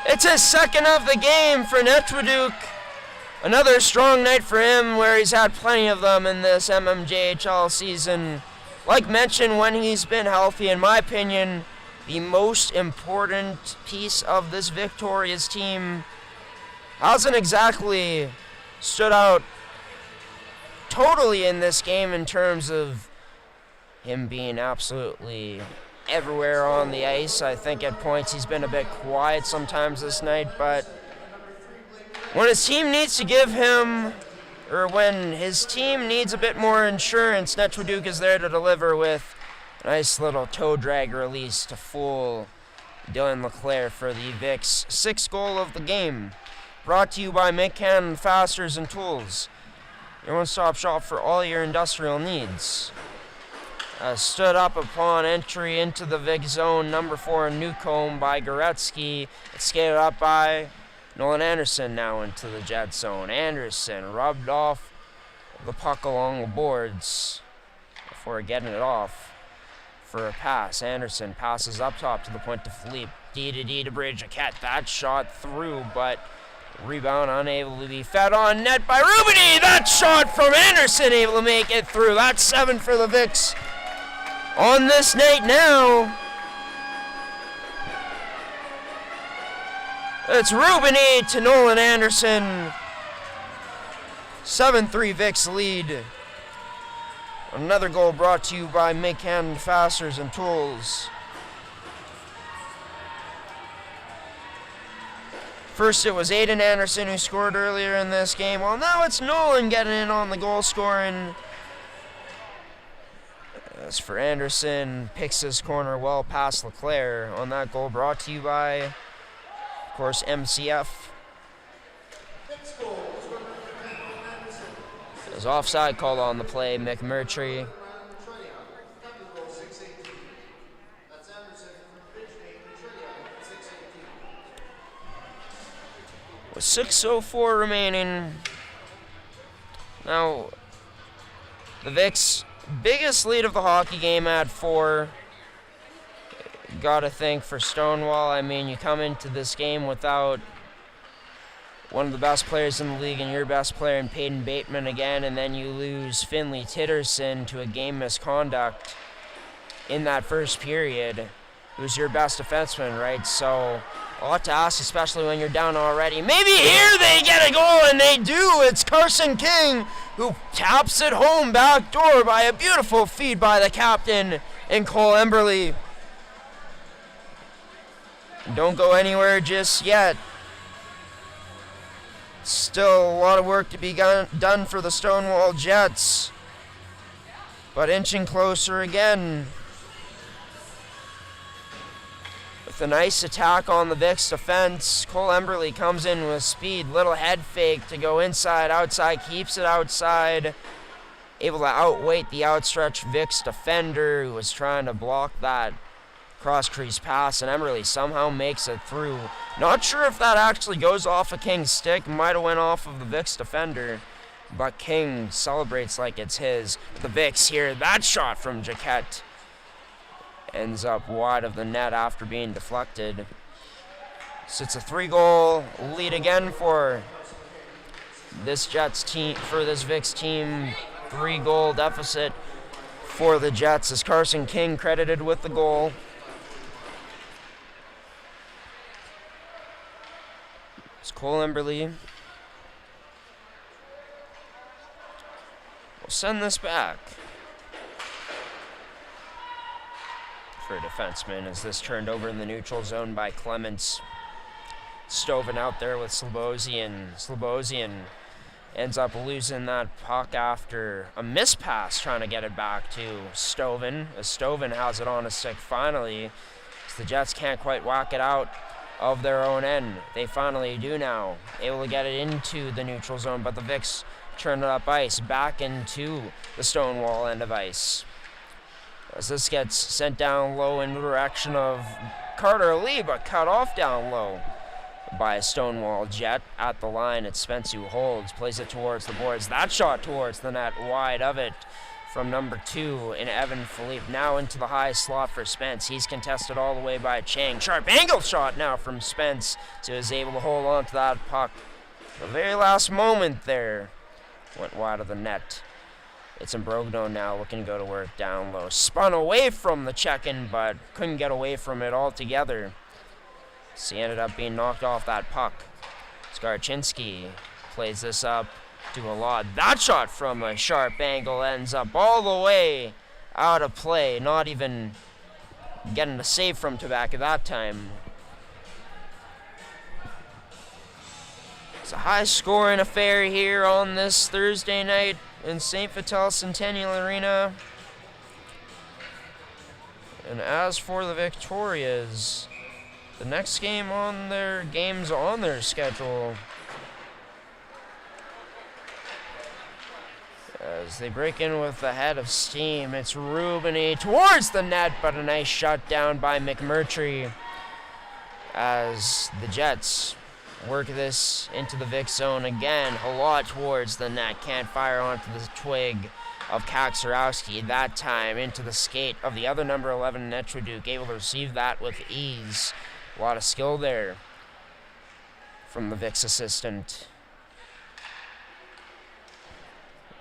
It's his second of the game for Netchwaduk. Another strong night for him where he's had plenty of them in this MMJHL season. Like mentioned, when he's been healthy, in my opinion, the most important piece of this Victoria's team hasn't exactly stood out totally in this game in terms of him being absolutely everywhere on the ice. I think at points he's been a bit quiet sometimes this night, but when his team needs to give him, or when his team needs a bit more insurance, Netchwaduke is there to deliver with a nice little toe drag release to fool Dylan LeClaire for the Vicks' 6th goal of the game. Brought to you by McCann Fasteners and Tools, your one-stop shop for all your industrial needs. Stood up upon entry into the Vic zone, number 4 Newcomb by Goretzky. It's skated up by Nolan Anderson now into the Jet zone. Anderson rubbed off the puck along the boards before getting it off for a pass. Anderson passes up top to the point to Philippe. D to Bridge Jaquette. That shot through, but rebound unable to be fed on net by Rubini. That shot from Anderson able to make it through. That's 7 for the Vicks on this night now. It's Rubini to Nolan Anderson. 7-3 Vicks lead. Another goal brought to you by McCann Fasteners and Tools. First it was Aiden Anderson who scored earlier in this game. Well, now it's Nolan getting in on the goal scoring. As for Anderson, picks his corner well past LeClaire on that goal brought to you by, of course, MCF. There's offside called on the play, McMurtry. With 6:04 remaining. Now, the Vicks' biggest lead of the hockey game at 4. Gotta think for Stonewall. I mean, you come into this game without one of the best players in the league and your best player in Peyton Bateman again, and then you lose Finley Titterson to a game misconduct in that first period. Who's your best defenseman, right? So, a lot to ask, especially when you're down already. Maybe here they get a goal, and they do. It's Carson King who taps it home back door by a beautiful feed by the captain and Cole Emberley. Don't go anywhere just yet. Still a lot of work to be done for the Stonewall Jets, but inching closer again. With a nice attack on the Vicks defense, Cole Emberley comes in with speed, little head fake to go inside, outside, keeps it outside, able to outweight the outstretched Vicks defender who was trying to block that cross-crease pass, and Emberley somehow makes it through. Not sure if that actually goes off of King's stick, might have went off of the Vicks defender, but King celebrates like it's his. The Vicks here, that shot from Jaquette ends up wide of the net after being deflected. So it's a 3-goal lead again for this Jets team, for this Vicks team. 3-goal deficit for the Jets as Carson King credited with the goal. It's Cole Emberley. We'll send this back for a defenseman as this turned over in the neutral zone by Clements. Stoven out there with Slobosian. Slobosian ends up losing that puck after a mispass trying to get it back to Stoven. As Stoven has it on a stick finally. So the Jets can't quite whack it out of their own end. They finally do now. Able to get it into the neutral zone, but the Vicks turn it up ice back into the Stonewall end of ice. As this gets sent down low in the direction of Carter Lee, but cut off down low by a Stonewall Jet at the line. It's Spence who holds, plays it towards the boards. That shot towards the net, wide of it from number 2 in Evan Philippe. Now into the high slot for Spence. He's contested all the way by Chang. Sharp angle shot now from Spence, so is able to hold on to that puck. The very last moment there went wide of the net. It's Imbrogno now looking to go to work down low. Spun away from the check-in, but couldn't get away from it altogether. So he ended up being knocked off that puck. Skarchinski plays this up to a lot. That shot from a sharp angle ends up all the way out of play, not even getting a save from Tabak at that time. It's a high-scoring affair here on this Thursday night in St. Vital Centennial Arena. And as for the Victorias, the next games on their schedule, as they break in with the head of steam, it's Rubini towards the net, but a nice shot down by McMurtry as the Jets work this into the Vic zone again. Halot towards the net, can't fire onto the twig of Kaczorowski. That time into the skate of the other number 11, Netraduke, able to receive that with ease. A lot of skill there from the Vic's assistant.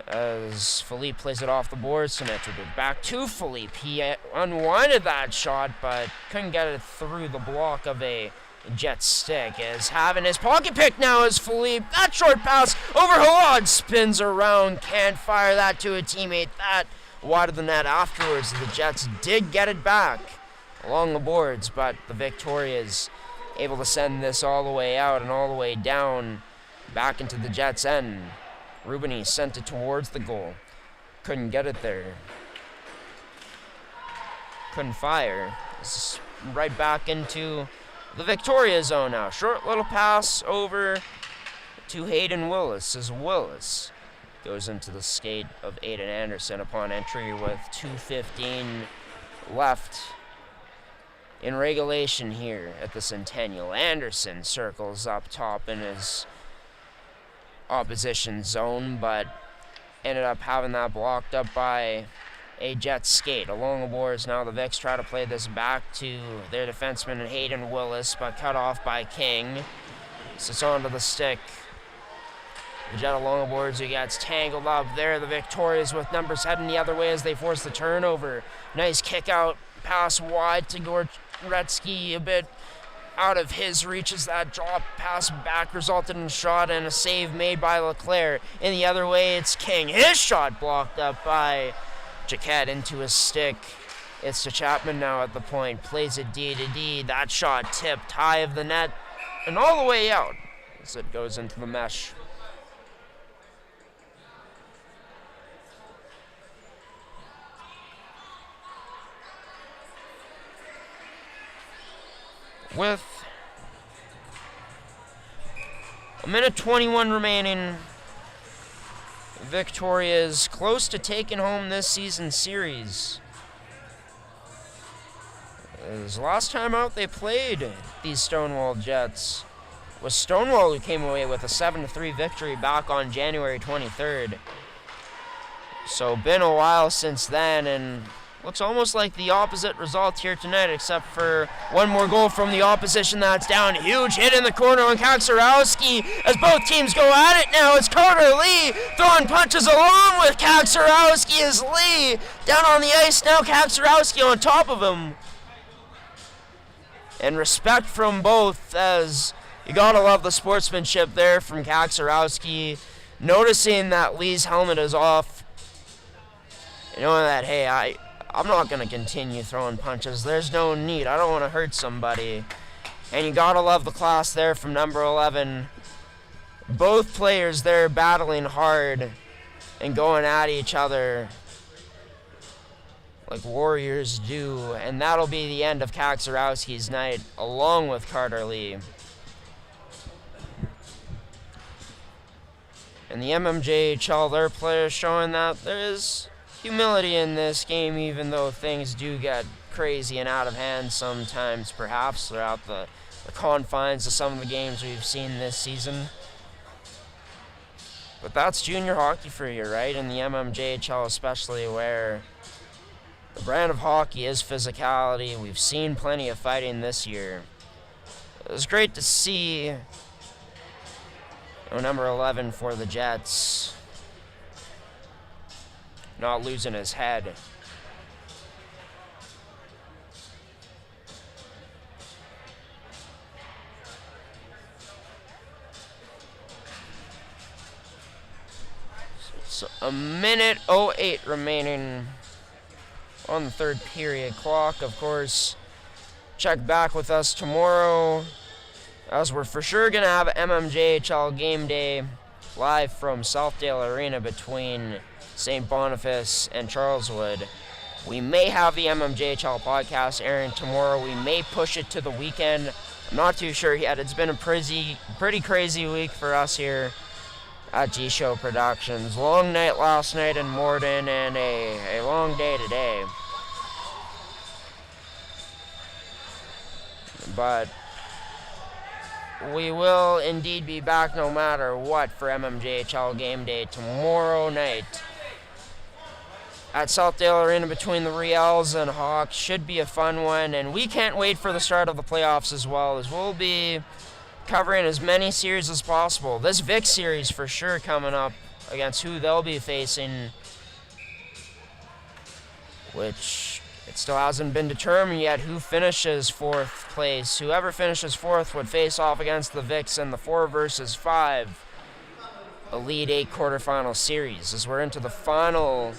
As Philippe plays it off the boards to Netraduke. Back to Philippe. He unwinded that shot, but couldn't get it through the block of a Jet stick. Is having his pocket pick now as Philippe. That short pass over Halad spins around. Can't fire that to a teammate. That wide of the net afterwards. The Jets did get it back along the boards, but the Victorias able to send this all the way out and all the way down back into the Jets' end. Rubini sent it towards the goal. Couldn't get it there. Couldn't fire. This is right back into the Victoria zone now. Short little pass over to Hayden Willis as Willis goes into the skate of Aiden Anderson upon entry with 2:15 left in regulation here at the Centennial. Anderson circles up top in his opposition zone, but ended up having that blocked up by a Jet skate. Along the boards now, the Vics try to play this back to their defenseman Hayden Willis, but cut off by King. Sits onto the stick. The Jet along the boards, who gets tangled up there. The Victorias with numbers heading the other way as they force the turnover. Nice kick out pass wide to Goretzky, a bit out of his reach as that drop pass back resulted in a shot and a save made by Leclerc. In the other way, it's King. His shot blocked up by Jaquette into his stick. It's to Chapman now at the point. Plays it D to D. That shot tipped high of the net and all the way out as it goes into the mesh. With a minute 21 remaining, Victoria's close to taking home this season's series. As last time out they played these Stonewall Jets was Stonewall, who came away with a 7-3 victory back on January 23rd. So been a while since then, and looks almost like the opposite result here tonight, except for one more goal from the opposition that's down. Huge hit in the corner on Kaczorowski as both teams go at it now. It's Carter Lee throwing punches along with Kaczorowski as Lee down on the ice. Now Kaczorowski on top of him. And respect from both, as you gotta love the sportsmanship there from Kaczorowski, noticing that Lee's helmet is off. You know that, hey, I'm not going to continue throwing punches. There's no need. I don't want to hurt somebody. And you got to love the class there from number 11. Both players there battling hard and going at each other like warriors do. And that'll be the end of Kaczorowski's night, along with Carter Lee. And the MMJHL, their players showing that there is humility in this game, even though things do get crazy and out of hand sometimes, perhaps throughout the confines of some of the games we've seen this season. But that's junior hockey for you, right? In the MMJHL especially, where the brand of hockey is physicality. We've seen plenty of fighting this year. It was great to see number 11 for the Jets not losing his head. So a minute 08 remaining on the third period clock. Of course, check back with us tomorrow, as we're for sure going to have MMJHL game day live from Southdale Arena between St. Boniface and Charleswood. We may have the MMJHL podcast airing tomorrow. We may push it to the weekend. I'm not too sure yet. It's been a pretty crazy week for us here at G-Show Productions. Long night last night in Morden and a long day today. But we will indeed be back no matter what for MMJHL game day tomorrow night at Southdale Arena between the Reals and Hawks. Should be a fun one, and we can't wait for the start of the playoffs as well, as we'll be covering as many series as possible. This Vic series for sure coming up against who they'll be facing, which it still hasn't been determined yet who finishes fourth place. Whoever finishes fourth would face off against the Vics in the 4 versus 5 Elite 8 quarterfinal series, as we're into the final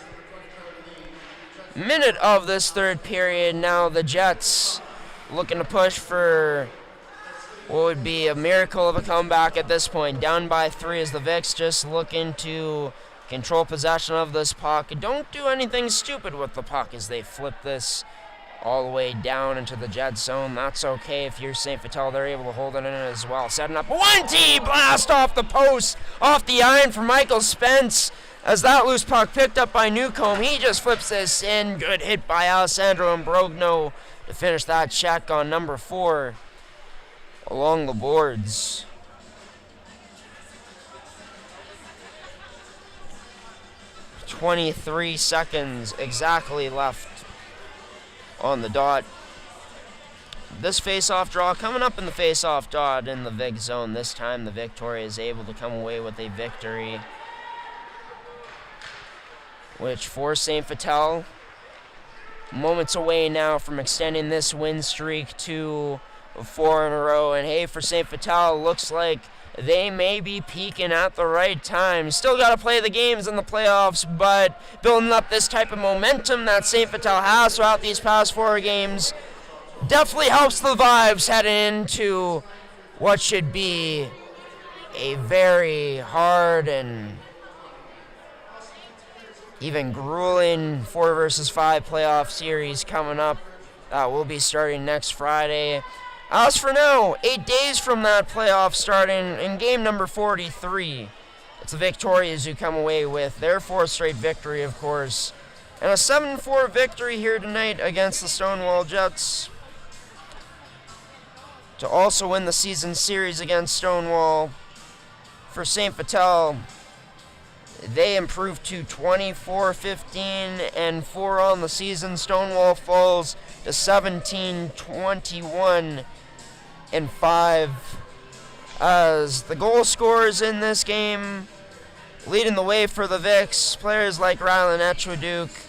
minute of this third period. Now the Jets looking to push for what would be a miracle of a comeback at this point. Down by 3 as the Vics just looking to control possession of this puck. Don't do anything stupid with the puck as they flip this all the way down into the Jet zone. That's okay if you're St. Vital. They're able to hold it in as well. Setting up a 1T blast off the post, off the iron for Michael Spence. As that loose puck picked up by Newcomb, he just flips this in. Good hit by Alessandro Imbrogno to finish that check on number 4 along the boards. .23 seconds exactly left on the dot. This face-off draw coming up in the face-off dot in the Vic zone. This time the Victoria is able to come away with a victory, which for St. Vital, moments away now from extending this win streak to 4 in a row. And hey, for St. Vital, looks like they may be peaking at the right time. Still got to play the games in the playoffs, but building up this type of momentum that St. Vital has throughout these past 4 games definitely helps the vibes heading into what should be a very hard and even grueling 4 versus 5 playoff series coming up that will be starting next Friday. As for now, 8 days from that playoff starting in game number 43, it's the Victorias who come away with their 4th straight victory, of course, and a 7-4 victory here tonight against the Stonewall Jets to also win the season series against Stonewall. For St. Vital, they improved to 24-15-4 on the season. Stonewall falls to 17-21-5 as the goal scorers in this game leading the way for the Vics. Players like Rylan Etchwaduke,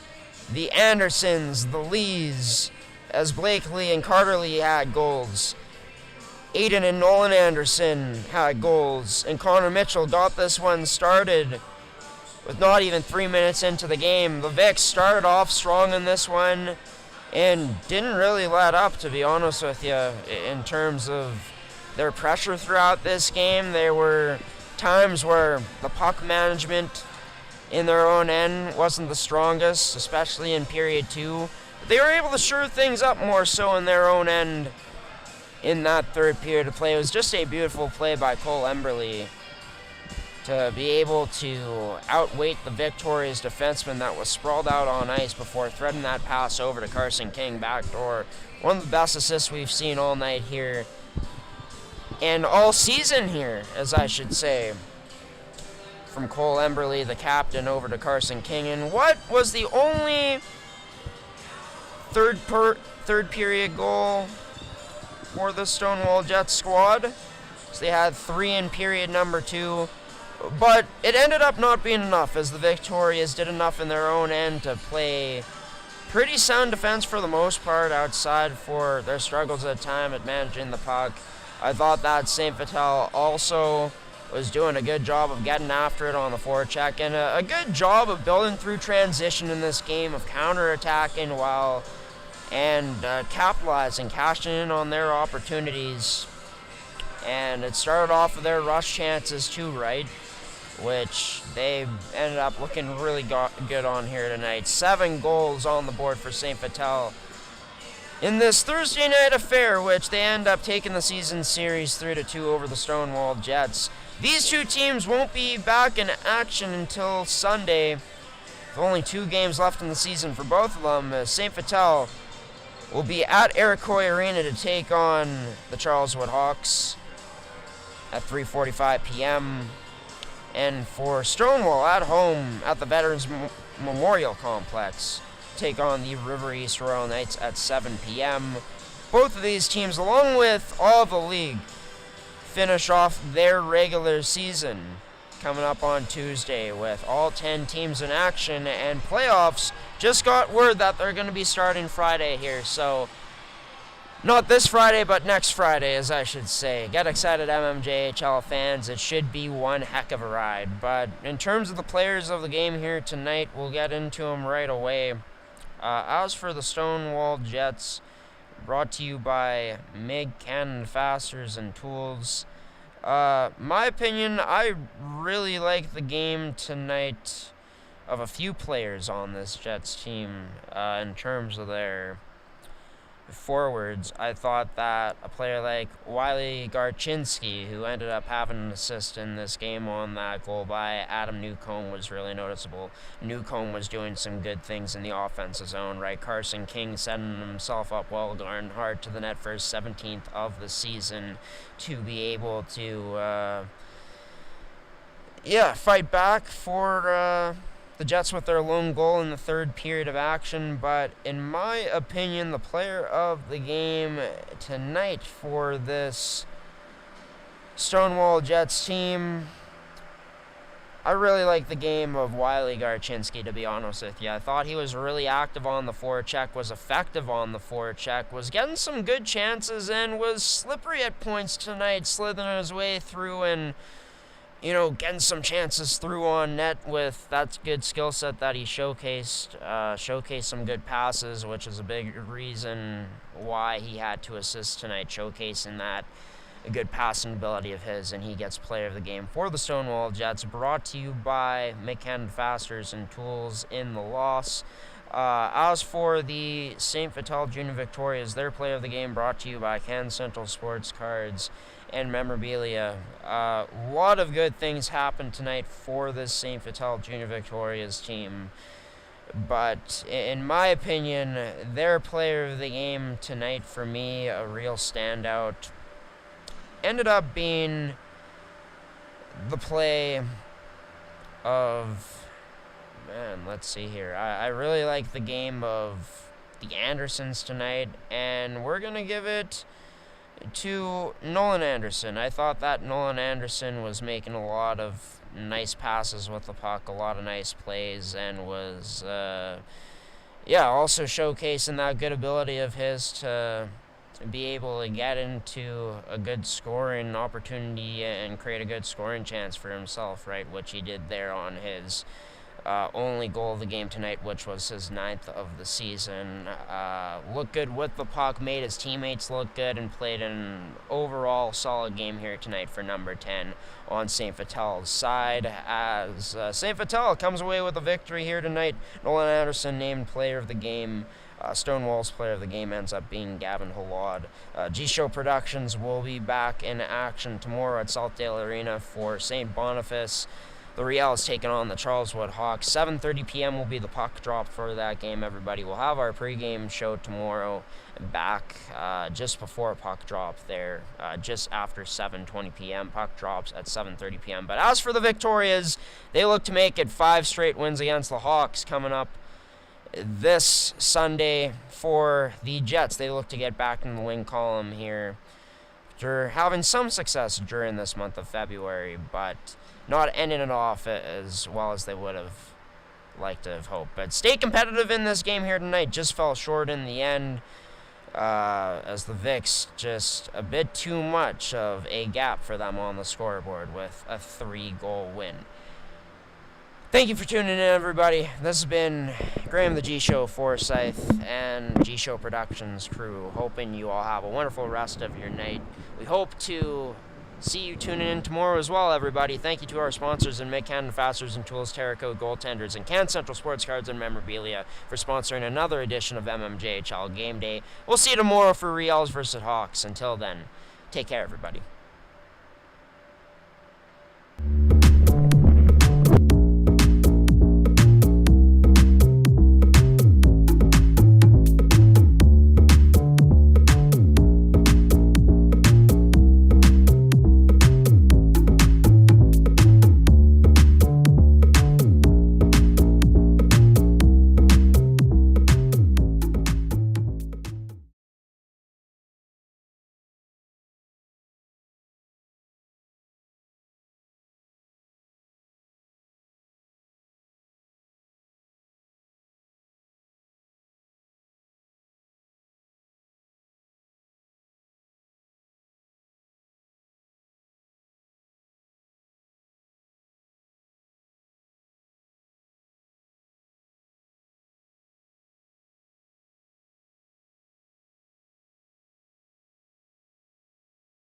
the Andersons, the Lees, as Blakely and Carter Lee had goals. Aiden and Nolan Anderson had goals, and Connor Mitchell got this one started with not even 3 minutes into the game. The Vics started off strong in this one and didn't really let up, to be honest with you, in terms of their pressure throughout this game. There were times where the puck management in their own end wasn't the strongest, especially in period 2. But they were able to shore things up more so in their own end in that third period of play. It was just a beautiful play by Cole Emberley to be able to outweight the Victoria's defenseman that was sprawled out on ice before threading that pass over to Carson King backdoor. One of the best assists we've seen all night here, and all season here, as I should say, from Cole Emberley, the captain, over to Carson King. And what was the only third period goal for the Stonewall Jets squad? So they had 3 in period number 2. But it ended up not being enough, as the Victorias did enough in their own end to play pretty sound defense for the most part, outside for their struggles at time at managing the puck. I thought that St. Vital also was doing a good job of getting after it on the forecheck, and a good job of building through transition in this game, of counterattacking and capitalizing, cashing in on their opportunities. And it started off with their rush chances too, right? Which they ended up looking really good on here tonight. 7 goals on the board for St. Vital in this Thursday night affair, which they end up taking the season series 3-2 over the Stonewall Jets. These two teams won't be back in action until Sunday, with only 2 games left in the season for both of them. St. Vital will be at Iroquois Arena to take on the Charleswood Hawks at 3:45 p.m. And for Stonewall, at home at the Veterans Memorial Complex, take on the River East Royal Knights at 7 p.m. Both of these teams, along with all of the league, finish off their regular season coming up on Tuesday with all 10 teams in action, and playoffs just got word that they're going to be starting Friday here, so not this Friday, but next Friday, as I should say. Get excited, MMJHL fans. It should be one heck of a ride. But in terms of the players of the game here tonight, we'll get into them right away. As for the Stonewall Jets, brought to you by MIG Cannon Fasteners and Tools. My opinion, I really like the game tonight of a few players on this Jets team in terms of their forwards. I thought that a player like Wiley Garchinski, who ended up having an assist in this game on that goal by Adam Newcomb, was really noticeable. Newcomb was doing some good things in the offensive zone, right? Carson King setting himself up well, going hard to the net for his 17th of the season to be able to fight back for the Jets with their lone goal in the 3rd period of action. But in my opinion, the player of the game tonight for this Stonewall Jets team, I really like the game of Wiley Garchinski, to be honest with you. I thought he was really active on the forecheck, was effective on the forecheck, was getting some good chances, and was slippery at points tonight, slithering his way through and getting some chances through on net with that good skill set that he showcased some good passes, which is a big reason why he had to assist tonight, showcasing that a good passing ability of his, and he gets player of the game for the Stonewall Jets, brought to you by McCann Fasteners and Tools in the loss. As for the St. Vital Junior Victorias, their player of the game brought to you by Can Central Sports Cards and Memorabilia. A lot of good things happened tonight for this St. Vital Junior Victorias team, but in my opinion, their player of the game tonight, for me, a real standout, ended up being the play of, let's see here. I really like the game of the Andersons tonight, and we're going to give it to Nolan Anderson. I thought that Nolan Anderson was making a lot of nice passes with the puck, a lot of nice plays, and was, also showcasing that good ability of his to be able to get into a good scoring opportunity and create a good scoring chance for himself, right, which he did there on his only goal of the game tonight, which was his 9th of the season. Looked good with the puck, made his teammates look good, and played an overall solid game here tonight for number 10 on St. Vital's side, as St. Vital comes away with a victory here tonight. Nolan Anderson named player of the game. Stonewall's player of the game ends up being Gavin Halod. G-Show Productions will be back in action tomorrow at Southdale Arena for St. Boniface. The Real is taking on the Charleswood Hawks. 7:30 p.m. will be the puck drop for that game, everybody. We'll have our pregame show tomorrow back just before puck drop there, just after 7:20 p.m. Puck drops at 7:30 p.m. But as for the Victorias, they look to make it 5 straight wins against the Hawks coming up this Sunday. For the Jets, they look to get back in the win column here after having some success during this month of February, but not ending it off as well as they would have liked to have hoped. But stay competitive in this game here tonight. Just fell short in the end. as the Vicks just a bit too much of a gap for them on the scoreboard with a 3-goal win. Thank you for tuning in, everybody. This has been Graham the G Show Forsyth and G Show Productions crew, hoping you all have a wonderful rest of your night. We hope to see you tuning in tomorrow as well, everybody. Thank you to our sponsors in Mid-Canton Fasteners and Tools, Terracoat Goaltenders, and Can Central Sports Cards and Memorabilia for sponsoring another edition of MMJHL Game Day. We'll see you tomorrow for Reals versus Hawks. Until then, take care, everybody.